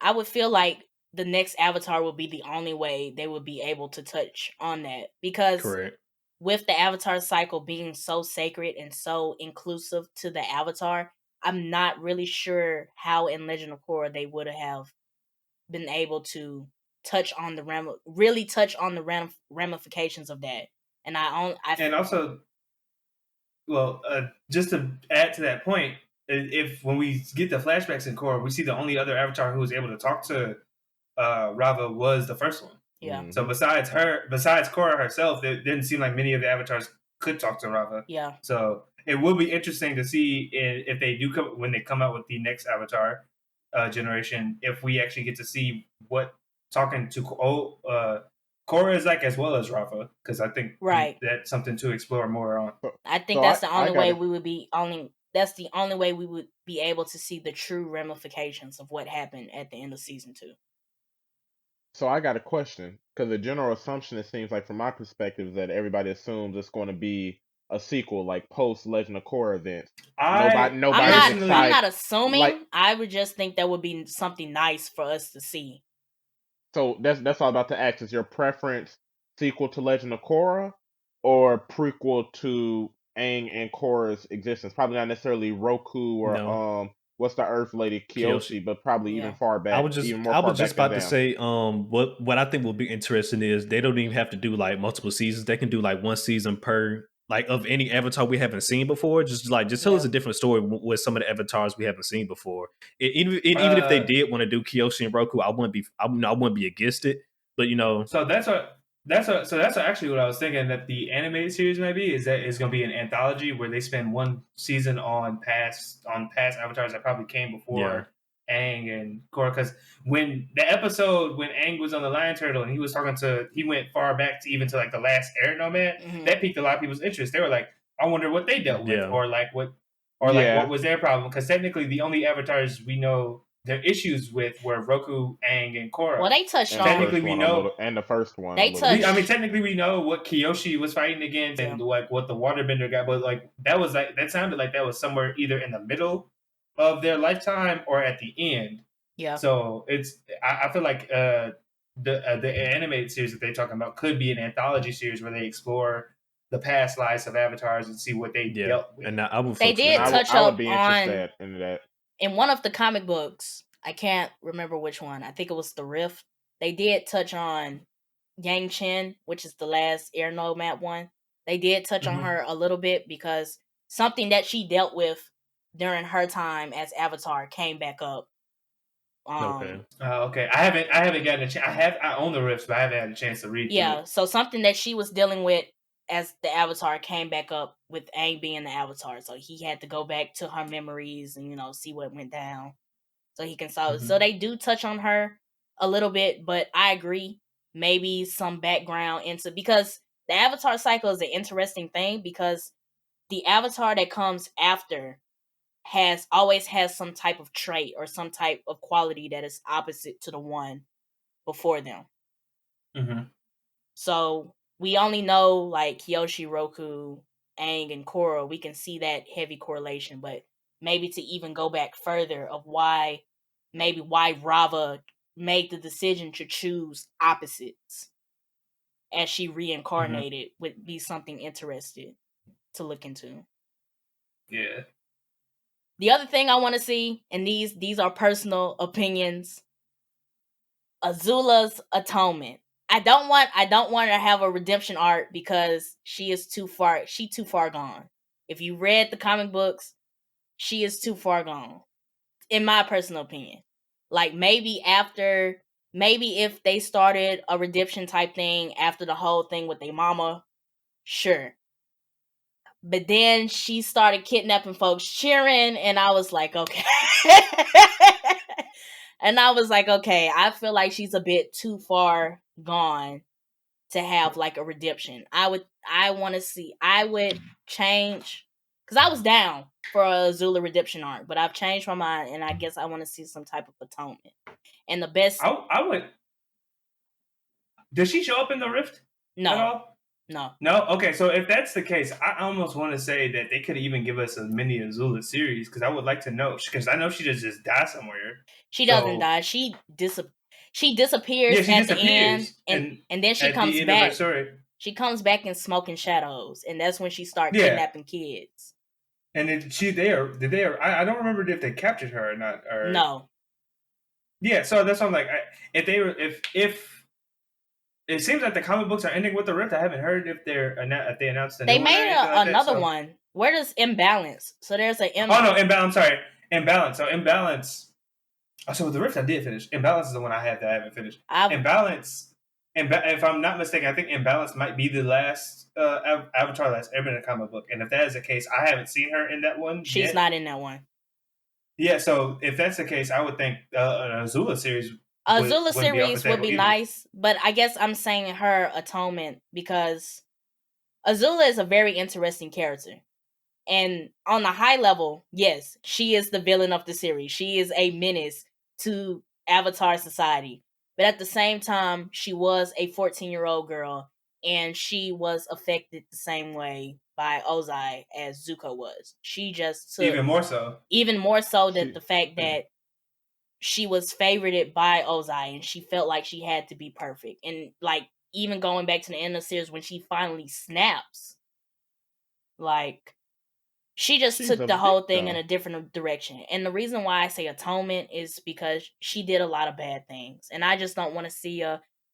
I would feel like the next Avatar will be the only way they would be able to touch on that, because. Correct. With the Avatar cycle being so sacred and so inclusive to the Avatar, I'm not really sure how in Legend of Korra they would have been able to touch on the ramifications of that. And just to add to that point, if when we get the flashbacks in Korra, we see the only other Avatar who was able to talk to Rava was the first one. Yeah. So besides Korra herself, it didn't seem like many of the avatars could talk to Rava. Yeah. So it will be interesting to see if they do when they come out with the next Avatar generation, if we actually get to see what talking to Korra is like, as well as Rava, because I think that's something to explore more on. I think that's the only way we would be That's the only way we would be able to see the true ramifications of what happened at the end of season 2. So I got a question, because the general assumption, it seems like from my perspective, is that everybody assumes it's going to be a sequel, like post Legend of Korra events. I'm not assuming. I would just think that would be something nice for us to see. So that's all about to ask. Is your preference sequel to Legend of Korra or prequel to Aang and Korra's existence? Probably not necessarily Roku or what's the Earth Lady Kyoshi, but probably even far back. I was just about to say, what I think will be interesting is they don't even have to do like multiple seasons. They can do like one season per, like, of any Avatar we haven't seen before. Just tell us a different story with some of the Avatars we haven't seen before. Even if they did want to do Kyoshi and Roku, I wouldn't be against it. But so that's actually what I was thinking, that the animated series maybe is that it's going to be an anthology where they spend one season on past Avatars that probably came before Aang and Korra. Because when Aang was on the Lion Turtle and he went far back to like the last Air Nomad, that piqued a lot of people's interest. They were like, I wonder what they dealt with, or what was their problem? Because technically the only Avatars we know their issues with were Roku, Aang, and Korra. Well, they touched on. Technically, we know, and the first one. They touched. Technically, we know what Kyoshi was fighting against, and like what the Waterbender got. But like that sounded like that was somewhere either in the middle of their lifetime or at the end. Yeah. So I feel like the animated series that they're talking about could be an anthology series where they explore the past lives of Avatars and see what they dealt with. And I would they did touch I up would be interested in that. In one of the comic books, I can't remember which one. I think it was The Rift. They did touch on Yang Chen, which is the last Air Nomad one. They did touch on her a little bit because something that she dealt with during her time as Avatar came back up. Okay. I haven't gotten a chance. I own The Rift, but I haven't had a chance to read. Yeah, so something that she was dealing with as the Avatar came back up with Aang being the Avatar. So he had to go back to her memories and, see what went down so he can solve it. So they do touch on her a little bit, but I agree. Maybe some background because the Avatar cycle is an interesting thing because the Avatar that comes after always has some type of trait or some type of quality that is opposite to the one before them. Mm-hmm. So we only know like Kyoshi, Roku, Aang, and Korra. We can see that heavy correlation, but maybe to even go back further of why Rava made the decision to choose opposites as she reincarnated would be something interesting to look into. Yeah. The other thing I want to see, and these are personal opinions, Azula's atonement. I don't want her to have a redemption arc because she's too far gone. If you read the comic books, she is too far gone. In my personal opinion. Like maybe if they started a redemption type thing after the whole thing with their mama, sure. But then she started kidnapping folks, cheering, and I was like, okay. And I was like, okay, I feel like she's a bit too far gone to have like a redemption. I would change, because I was down for a Zula redemption arc, but I've changed my mind, and I guess I want to see some type of atonement. And the best, I would. Does she show up in the Rift at all? No. Okay, so if that's the case, I almost want to say that they could even give us a mini Azula series, because I would like to know, because I know she just died somewhere. She doesn't die. She disappears at the end, and then she comes back. She comes back in Smoke and Shadows, and that's when she starts kidnapping kids. And I don't remember if they captured her or not. Or no. Yeah, so that's what I'm like. If it seems like the comic books are ending with the Rift, I haven't heard if they announced they made another one. Where does Imbalance? So there's an Imbalance. Oh no, Imbalance. Sorry, Imbalance. So Imbalance. Oh, so with the Rift, I did finish. Imbalance is the one I had that I haven't finished. Imbalance. If I'm not mistaken, I think Imbalance might be the last Avatar that's ever been in a comic book. And if that is the case, I haven't seen her in that one. She's not in that one. Yeah, so if that's the case, I would think an Azula series. Azula series would be nice, but I guess I'm saying her atonement because Azula is a very interesting character. And on the high level, yes, she is the villain of the series. She is a menace to Avatar society. But at the same time, she was a 14-year-old girl, and she was affected the same way by Ozai as Zuko was. She just took... Even more so that the fact that she was favorited by Ozai, and she felt like she had to be perfect. And, like, even going back to the end of the series, when she finally snaps, like... She just took the whole thing in a different direction. And the reason why I say atonement is because she did a lot of bad things. And I just don't want to see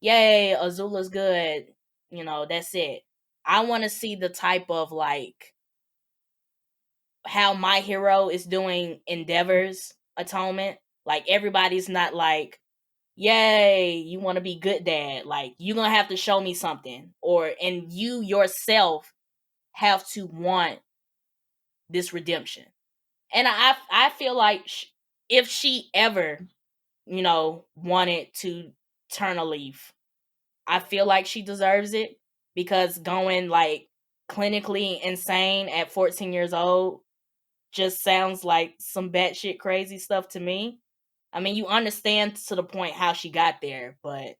yay, Azula's good. You know, that's it. I want to see the type of, like, how My Hero is doing Endeavor's atonement. Like, everybody's not like, yay, you want to be good dad. Like, you're going to have to show me something. And you yourself have to want this redemption. And I feel like if she ever, wanted to turn a leaf, I feel like she deserves it, because going like clinically insane at 14 years old just sounds like some batshit crazy stuff to me. I mean, you understand to the point how she got there, but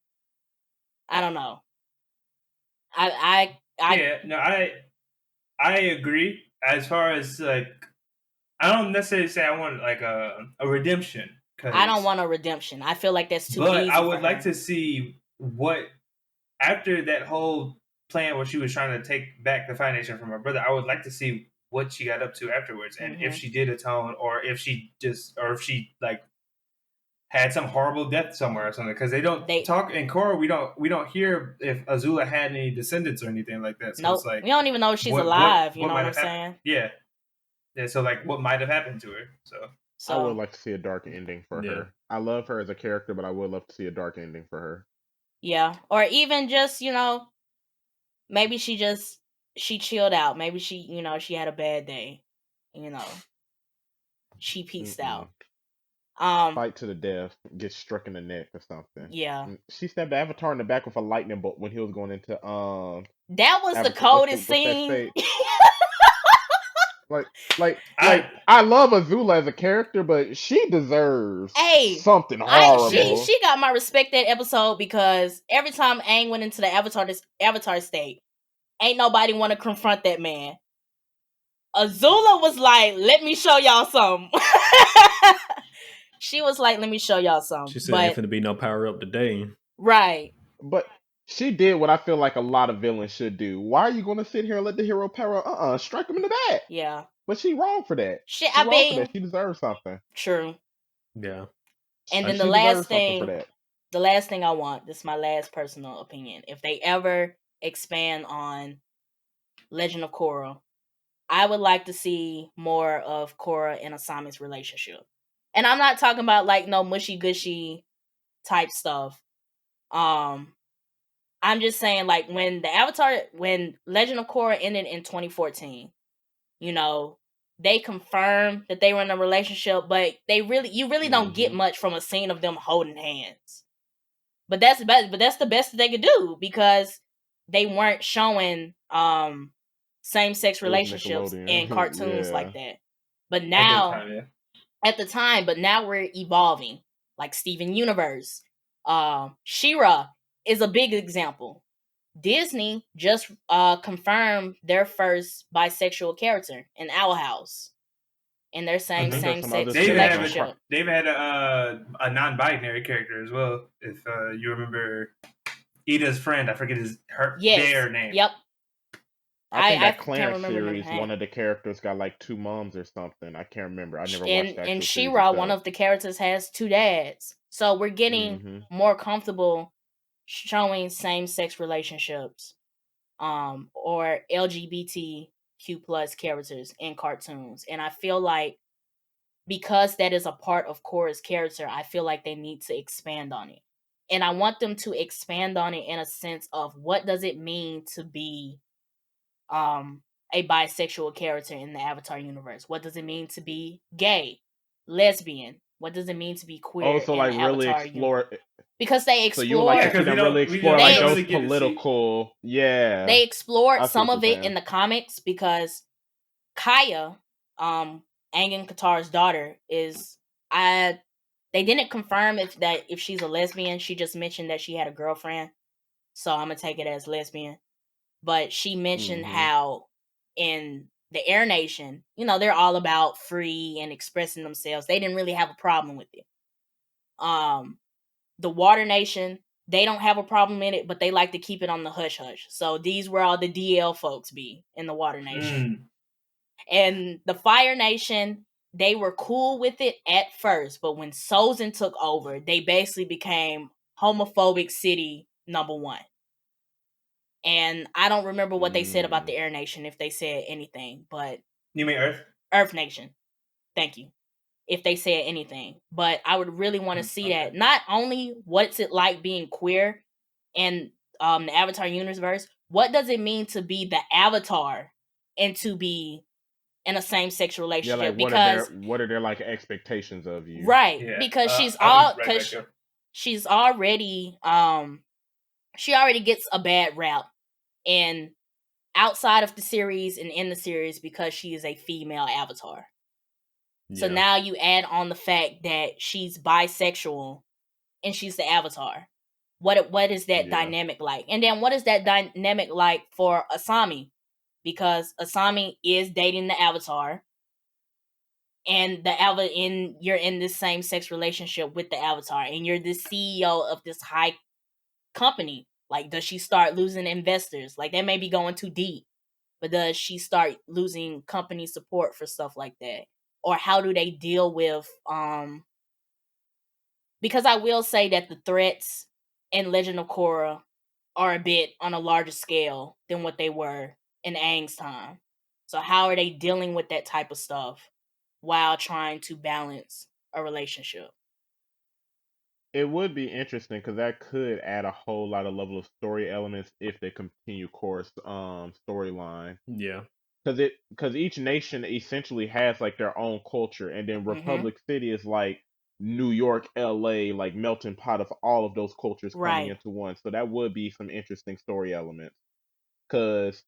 I don't know. I agree. As far as, like, I don't necessarily say I want like a redemption. I don't want a redemption. I feel like that's too easy. But I would like to see what, after that whole plan where she was trying to take back the Fire Nation from her brother, I would like to see what she got up to afterwards, and if she did atone, or if she like had some horrible death somewhere or something, because they talk in Korra. We don't hear if Azula had any descendants or anything like that. So nope. It's like, we don't even know if she's alive. You know what I'm saying? Yeah. So like, what might have happened to her? So I would like to see a dark ending for her. I love her as a character, but I would love to see a dark ending for her. Yeah, or even just maybe she chilled out. Maybe she she had a bad day. She pieced out. Fight to the death, get struck in the neck or something. Yeah. She stabbed Avatar in the back with a lightning bolt when he was going into That was Avatar, the coldest scene. I love Azula as a character, but she deserves something horrible. She got my respect that episode because every time Aang went into the Avatar state, ain't nobody want to confront that man. Azula was like, "Let me show y'all something." She was like, "Let me show y'all something." She said, "Ain't finna be no power up today." Right. But she did what I feel like a lot of villains should do. Why are you going to sit here and let the hero power up? Strike him in the back. Yeah. But she wrong for that. She wrong for that. She deserves something. True. Yeah. And then the last thing I want, this is my last personal opinion. If they ever expand on Legend of Korra, I would like to see more of Korra and Asami's relationship. And I'm not talking about like no mushy gushy type stuff. I'm just saying like when Legend of Korra ended in 2014, you know, they confirmed that they were in a relationship, but you really don't get much from a scene of them holding hands. But that's the best that they could do because they weren't showing same-sex relationships in cartoons like that. But now at the time, now we're evolving. Like Steven Universe. She-Ra is a big example. Disney just confirmed their first bisexual character in Owl House. And they're saying same-sex relationship. They've had a non-binary character as well. If you remember Ida's friend, I forget their name. Yep. I think that Clarence series, one of the characters got like 2 moms or something. I can't remember. I never watched that. And She-Ra, one of the characters has 2 dads. So we're getting more comfortable showing same-sex relationships or LGBTQ plus characters in cartoons. And I feel like because that is a part of Korra's character, I feel like they need to expand on it. And I want them to expand on it in a sense of what does it mean to be a bisexual character in the Avatar universe? What does it mean to be gay, lesbian? What does it mean to be queer? Also, like really explore because they explore. So you like to see them really explore like those political, They explored some of it in the comics because Kaya, Aang and Katara's daughter, is they didn't confirm if she's a lesbian. She just mentioned that she had a girlfriend, so I'm gonna take it as lesbian. But she mentioned how in the Air Nation, you know, they're all about free and expressing themselves. They didn't really have a problem with it. The Water Nation, they don't have a problem in it, but they like to keep it on the hush hush. So these were all the DL folks be in the Water Nation. And the Fire Nation, they were cool with it at first, but when Sozin took over, they basically became homophobic city number 1. And I don't remember what they said about the Air Nation, if they said anything, but... You mean Earth? Earth Nation. Thank you. If they said anything. But I would really want to see that. Not only what's it like being queer in the Avatar universe, what does it mean to be the Avatar and to be in a same-sex relationship? Yeah, like what are their like expectations of you? Right. Yeah. Because she's already... she already gets a bad rap. And outside of the series and in the series because she is a female avatar. Yeah. So now you add on the fact that she's bisexual and she's the avatar. What is that dynamic like? And then what is that dynamic like for Asami? Because Asami is dating the avatar. And you're in this same sex relationship with the avatar. And you're the CEO of this high company. Like, does she start losing investors? Like, that may be going too deep. But does she start losing company support for stuff like that? Or how do they deal with... Because I will say that the threats in Legend of Korra are a bit on a larger scale than what they were in Aang's time. So how are they dealing with that type of stuff while trying to balance a relationship? It would be interesting because that could add a whole lot of level of story elements if they continue Korra's storyline. Yeah, because each nation essentially has like their own culture, and then Republic City is like New York, LA, like melting pot of all of those cultures coming into one. So that would be some interesting story elements. Because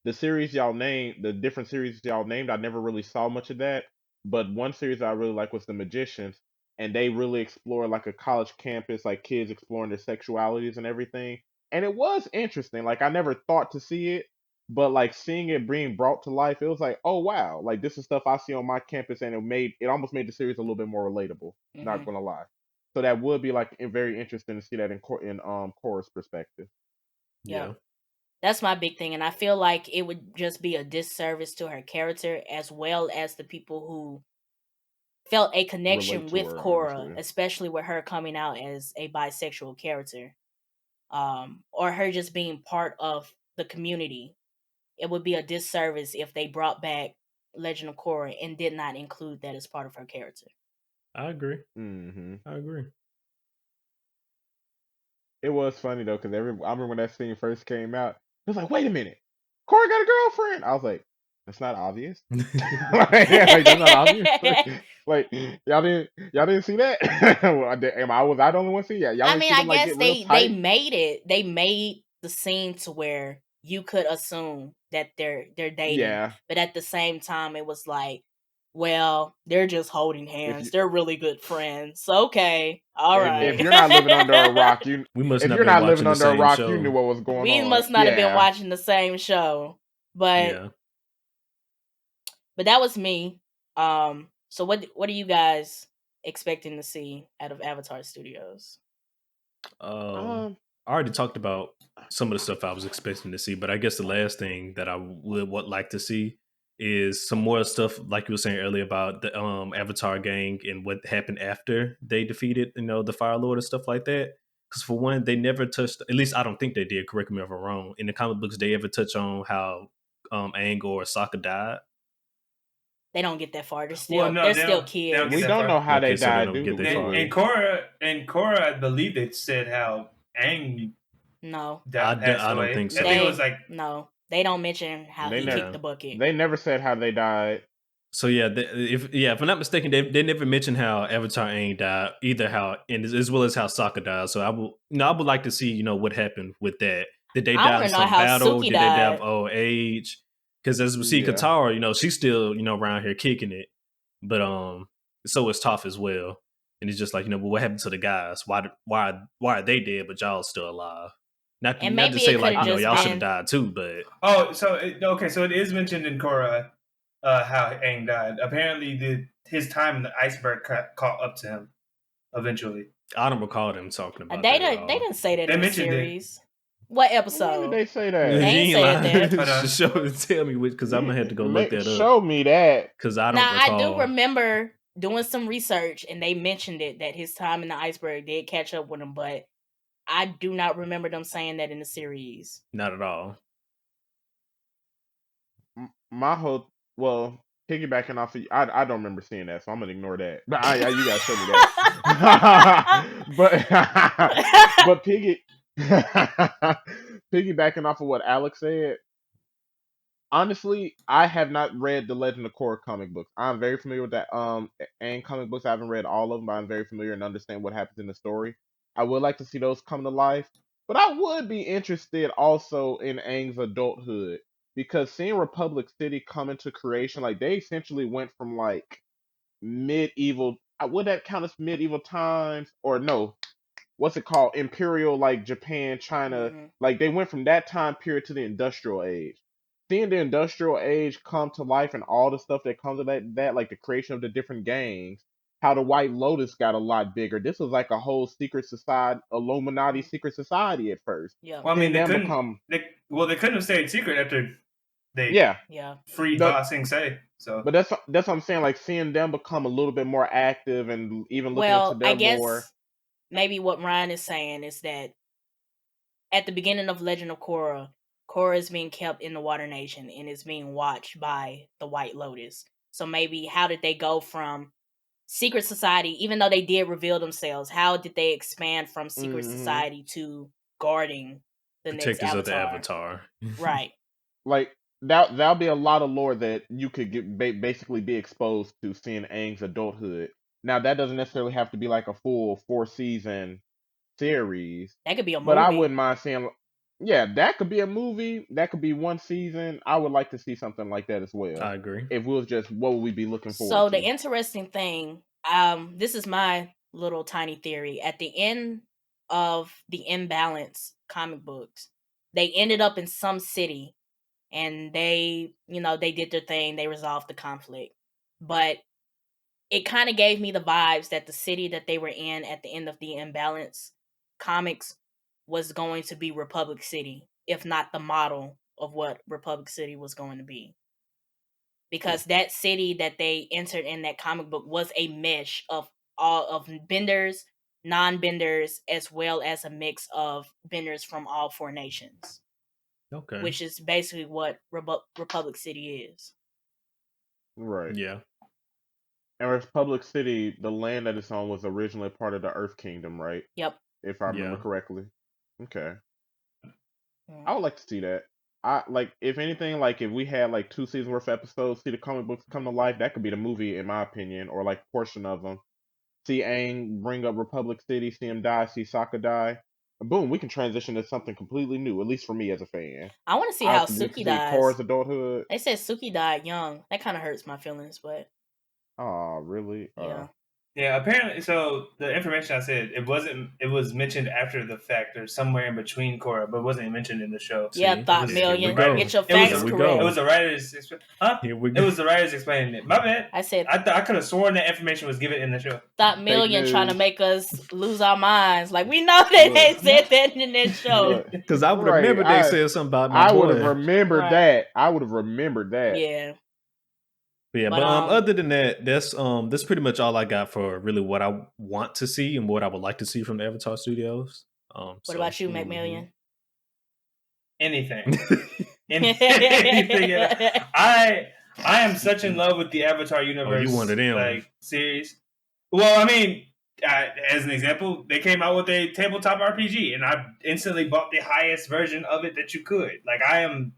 the series y'all named, the different series y'all named, I never really saw much of that. But one series I really like was The Magicians, and they really explore like a college campus, like kids exploring their sexualities and everything. And it was interesting. Like I never thought to see it, but like seeing it being brought to life, it was like, oh wow, like this is stuff I see on my campus, and it almost made the series a little bit more relatable. Not gonna lie. So that would be like very interesting to see that in Cora's perspective. Yeah. That's my big thing, and I feel like it would just be a disservice to her character as well as the people who felt a connection with Cora, especially with her coming out as a bisexual character, or her just being part of the community. It would be a disservice if they brought back Legend of Korra and did not include that as part of her character. I agree. Mm-hmm. I agree. It was funny though, because I remember when that scene first came out, it was like, wait a minute, Korra got a girlfriend. I was like, that's not obvious. Like, that's not obvious. Like y'all didn't see that? Was I the only one see that? Y'all I mean, I them, like, guess they made it. They made the scene to where you could assume that they're dating. Yeah. But at the same time, it was like, well, they're just holding hands. They're really good friends. Okay, all right. If you're not living under a rock, you must not if you're not living under a rock, you knew what was going on. We must not have been watching the same show. But but that was me. So what are you guys expecting to see out of Avatar Studios? I already talked about some of the stuff I was expecting to see, but I guess the last thing that I would like to see is some more stuff, like you were saying earlier about the Avatar gang and what happened after they defeated, the Fire Lord and stuff like that. Because for one, they never touched. At least I don't think they did. Correct me if I'm wrong. In the comic books, they ever touch on how Aang or Sokka died? They don't get that far. They're still kids. We don't know how they died. And Korra, I believe they said how Aang. No, I don't think so. I think it was like no. They don't mention how he kicked the bucket. They never said how they died. So yeah, if I'm not mistaken, they never mentioned how Avatar Aang died, either how and as well as how Sokka died. So I would like to see what happened with that. Did they die in some battle? Did they die of old age? Because as we see, Katara, she's still around here kicking it, but so is Toph as well. And it's just like but what happened to the guys? Why are they dead but y'all still alive? Not to say like y'all should have died too, but so it is mentioned in Korra how Aang died. Apparently, his time in the iceberg caught up to him eventually. I don't recall them talking about they that. They didn't say that in the series. What episode? When did they say that? They ain't said that. Tell me which, because I'm gonna have to go look that up. Show me that, because I don't. Recall. I do remember doing some research, and they mentioned it that his time in the iceberg did catch up with him, but I do not remember them saying that in the series. Not at all. Piggybacking off of you, I don't remember seeing that, so I'm gonna ignore that. But you gotta show me that. but piggybacking off of what Alex said, honestly, I have not read the Legend of Korra comic books. I'm very familiar with that and comic books. I haven't read all of them, but I'm very familiar and understand what happens in the story. I would like to see those come to life, but I would be interested also in Aang's adulthood, because seeing Republic City come into creation, like they essentially went from like medieval. Would that count as medieval times or no? What's it called? Imperial, like Japan, China. Mm-hmm. Like they went from that time period to the industrial age. Seeing the industrial age come to life and all the stuff that comes with that, like the creation of the different gangs, how the White Lotus got a lot bigger. This was like a whole secret society, Illuminati secret society at first. Yeah. Well, I mean, they couldn't have stayed secret after they freed Ba Sing Se. So, but that's what I'm saying. Like seeing them become a little bit more active and even looking into their I guess lore. Maybe what Ryan is saying is that at the beginning of Legend of Korra, Korra is being kept in the Water Nation and is being watched by the White Lotus. So maybe how did they go from secret society, even though they did reveal themselves, how did they expand from secret society to guarding the next Avatar? Of the Avatar. Right. Like that'll be a lot of lore that you could basically be exposed to seeing Aang's adulthood. Now that doesn't necessarily have to be like a full 4-season series. That could be a movie. But I wouldn't mind seeing. Yeah, that could be a movie. That could be one season. I would like to see something like that as well. I agree. If we was just what would we be looking forward So to? the interesting thing, this is my little tiny theory. At the end of the Imbalance comic books, they ended up in some city, and they did their thing. They resolved the conflict, but it kind of gave me the vibes that the city that they were in at the end of the Imbalance comics was going to be Republic City, if not the model of what Republic City was going to be. Because that city that they entered in that comic book was a mesh of all of benders, non-benders, as well as a mix of benders from all four nations. Okay. Which is basically what Republic City is. Right. Yeah. And Republic City, the land that it's on was originally part of the Earth Kingdom, right? Yep. If I remember correctly. Okay. Yeah. I would like to see that. I like, if anything, like if we had like 2 seasons worth of episodes, see the comic books come to life, that could be the movie in my opinion, or like portion of them. See Aang bring up Republic City, see him die, see Sokka die. And boom, we can transition to something completely new, at least for me as a fan. I want to see how Suki dies. Korra's adulthood. They said Suki died young. That kind of hurts my feelings, but. Oh, really? Yeah. Yeah, apparently, so the information I said, it was mentioned after the fact or somewhere in between Korra, but it wasn't mentioned in the show. Yeah, McMillian. Get your facts correct. It was the writers. Here we go. It was the writers explaining it. My bad. I said I could have sworn that information was given in the show. McMillian trying to make us lose our minds. Like, we know that they said that in that show. Because I would remember they said something about my boy. I would have remembered that. I would have remembered that. Yeah. But yeah, but other than that, that's pretty much all I got for really what I want to see and what I would like to see from the Avatar Studios. What about you, McMillian? Anything. Anything. I am such in love with the Avatar universe. You one of them. Like, series. Well, I mean, as an example, they came out with a tabletop RPG, and I instantly bought the highest version of it that you could. Like, I am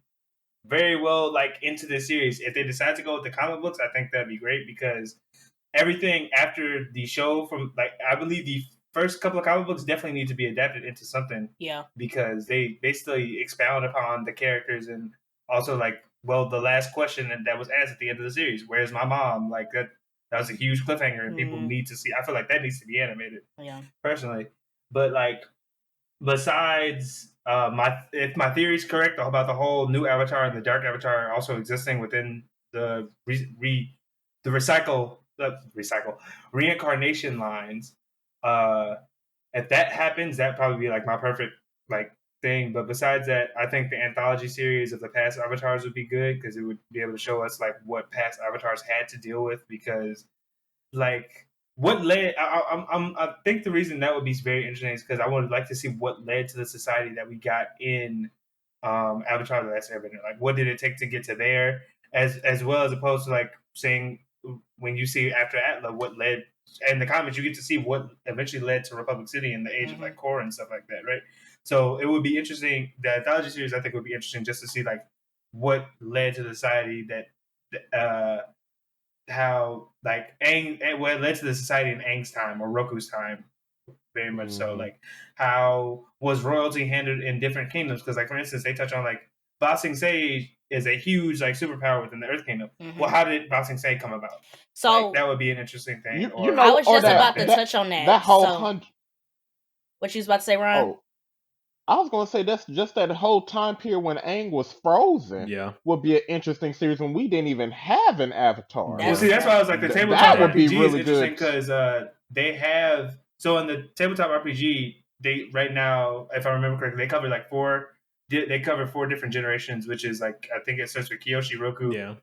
very well into this series. If they decide to go with the comic books, I think that'd be great, because everything after the show, from I believe the first couple of comic books definitely need to be adapted into something. Yeah. Because they basically expound upon the characters, and also the last question that was asked at the end of the series, where's my mom? Like that was a huge cliffhanger, and people need to see. I feel like that needs to be animated. Yeah. Personally. But besides if my theory is correct about the whole new Avatar and the Dark Avatar also existing within the reincarnation lines, if that happens, that'd probably be my perfect thing. But besides that, I think the anthology series of the past Avatars would be good, because it would be able to show us what past Avatars had to deal with, because what led, I think the reason that would be very interesting is because I would like to see what led to the society that we got in Avatar: The Last Airbender. What did it take to get to there, as well as opposed to saying when you see after ATLA what led, in the comics you get to see what eventually led to Republic City in the age of Korra and stuff like that, right? So it would be interesting. The anthology series, I think, would be interesting just to see what led to the society that how Aang, what led to the society in Aang's time or Roku's time, very much so. How was royalty handled in different kingdoms? Because for instance, they touch on Ba Sing Se is a huge superpower within the Earth Kingdom. Well, how did Ba Sing Se come about? So that would be an interesting thing. I was just about to touch on that. That whole what you was about to say, Ryan? Oh, I was going to say that's just that whole time period when Aang was frozen. Yeah, would be an interesting series when we didn't even have an Avatar. Well, see, that's why I was the tabletop RPG is interesting, because they have, so in the tabletop RPG, they right now, if I remember correctly, they cover they cover 4 different generations, which is I think it starts with Kyoshi, Roku. Yeah.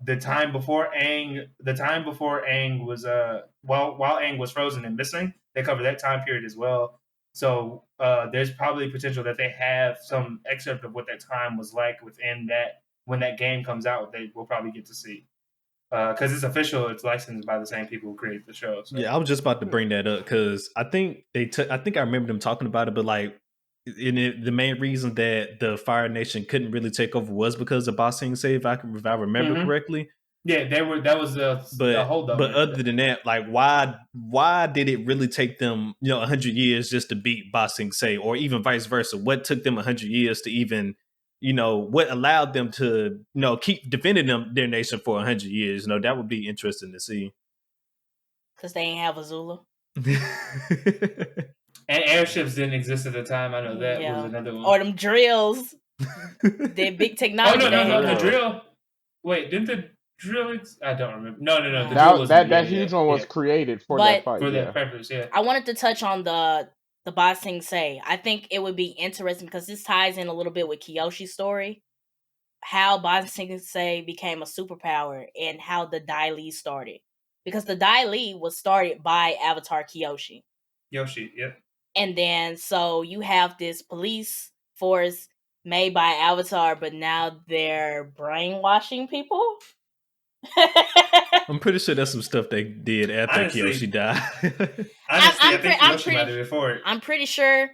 The time before Aang was while Aang was frozen and missing, they cover that time period as well. So there's probably potential that they have some excerpt of what that time was like within that. When that game comes out, they will probably get to see, because it's official. It's licensed by the same people who created the show. So. Yeah, I was just about to bring that up, because I think I think I remember them talking about it, but the main reason that the Fire Nation couldn't really take over was because of Ba Sing Se, if I remember correctly. Yeah, that was the hold up. But other than that, like why did it really take them 100 years just to beat Ba Sing Se, or even vice versa? What took them 100 years to even what allowed them to keep defending their nation for 100 years? That would be interesting to see. Because they ain't have Azula. And airships didn't exist at the time. I know that was another one. Or them drills. The big technology. Oh no, the drill. Wait, didn't the drill? I don't remember. No. The drill that huge one was created for that fight. For that purpose, yeah. I wanted to touch on the Ba Sing Se. I think it would be interesting because this ties in a little bit with Kyoshi's story. How Ba Sing Se became a superpower and how the Dai Li started. Because the Dai Li was started by Avatar Kyoshi. Yep. And then, so you have this police force made by Avatar, but now they're brainwashing people? I'm pretty sure that's some stuff they did after Kyoshi died. I think Kyoshi might have been for it. I'm pretty sure,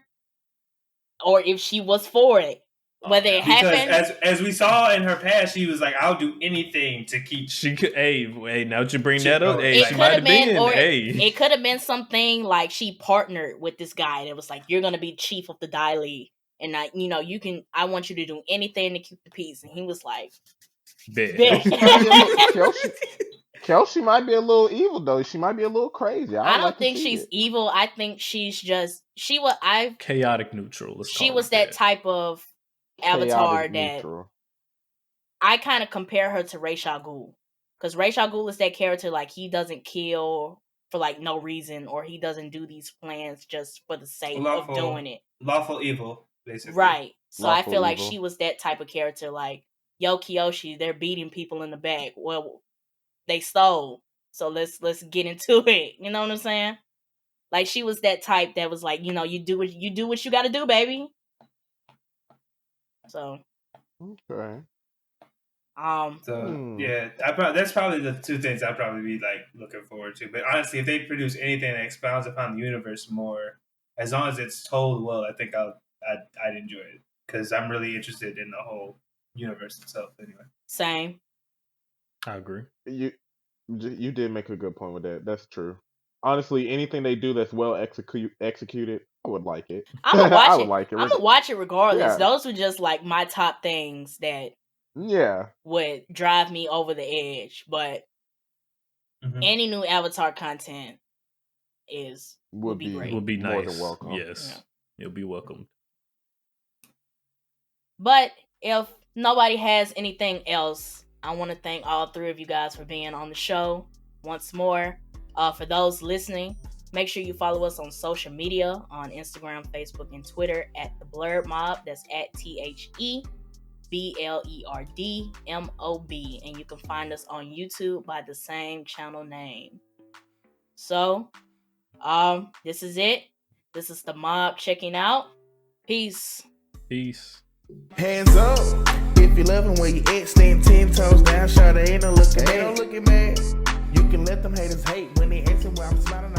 or if she was for it. Whether it happened, as we saw in her past, she was like, "I'll do anything to keep." She could. Hey, now that you bring that up, it she might have been. It could have been something like she partnered with this guy, and it was like, "You're gonna be chief of the Dai Li, and you can. I want you to do anything to keep the peace." And he was like, Kyoshi might be a little evil though. She might be a little crazy. I don't think she's evil. I think she's just chaotic neutral. She was that type of Avatar that I kind of compare her to Ra's al Ghul, because Ra's al Ghul is that character like he doesn't kill for like no reason, or he doesn't do these plans just for the sake of doing it. Lawful evil, basically. Right. So lawful I feel like she was that type of character. Like, yo, Kyoshi, they're beating people in the back. Well, they stole, so let's get into it. You know what I'm saying? Like, she was that type that was like, you do what you got to do, baby. So okay. Yeah, that's probably the two things I'd probably be like looking forward to. But honestly, if they produce anything that expounds upon the universe more, as long as it's told well, I think I'd enjoy it, because I'm really interested in the whole universe itself. Anyway, same. I agree. You did make a good point with that. That's true. Honestly, anything they do that's well executed, I would like it. I'm gonna watch I it. would like it. I'm gonna watch it regardless. Yeah. Those were just like my top things that would drive me over the edge. But any new Avatar content would be great. Would be nice. More than welcome. Yes, it'll be welcomed. But if nobody has anything else, I want to thank all three of you guys for being on the show once more. For those listening, make sure you follow us on social media on Instagram, Facebook, and Twitter at the Blerd Mob. That's at TheBlerdMob. And you can find us on YouTube by the same channel name. So, this is it. This is the mob checking out. Peace. Hands up if you loving where you at, stand 10 toes down, shawty, ain't no looking mad. You can let them haters hate when they asking where I'm smiling.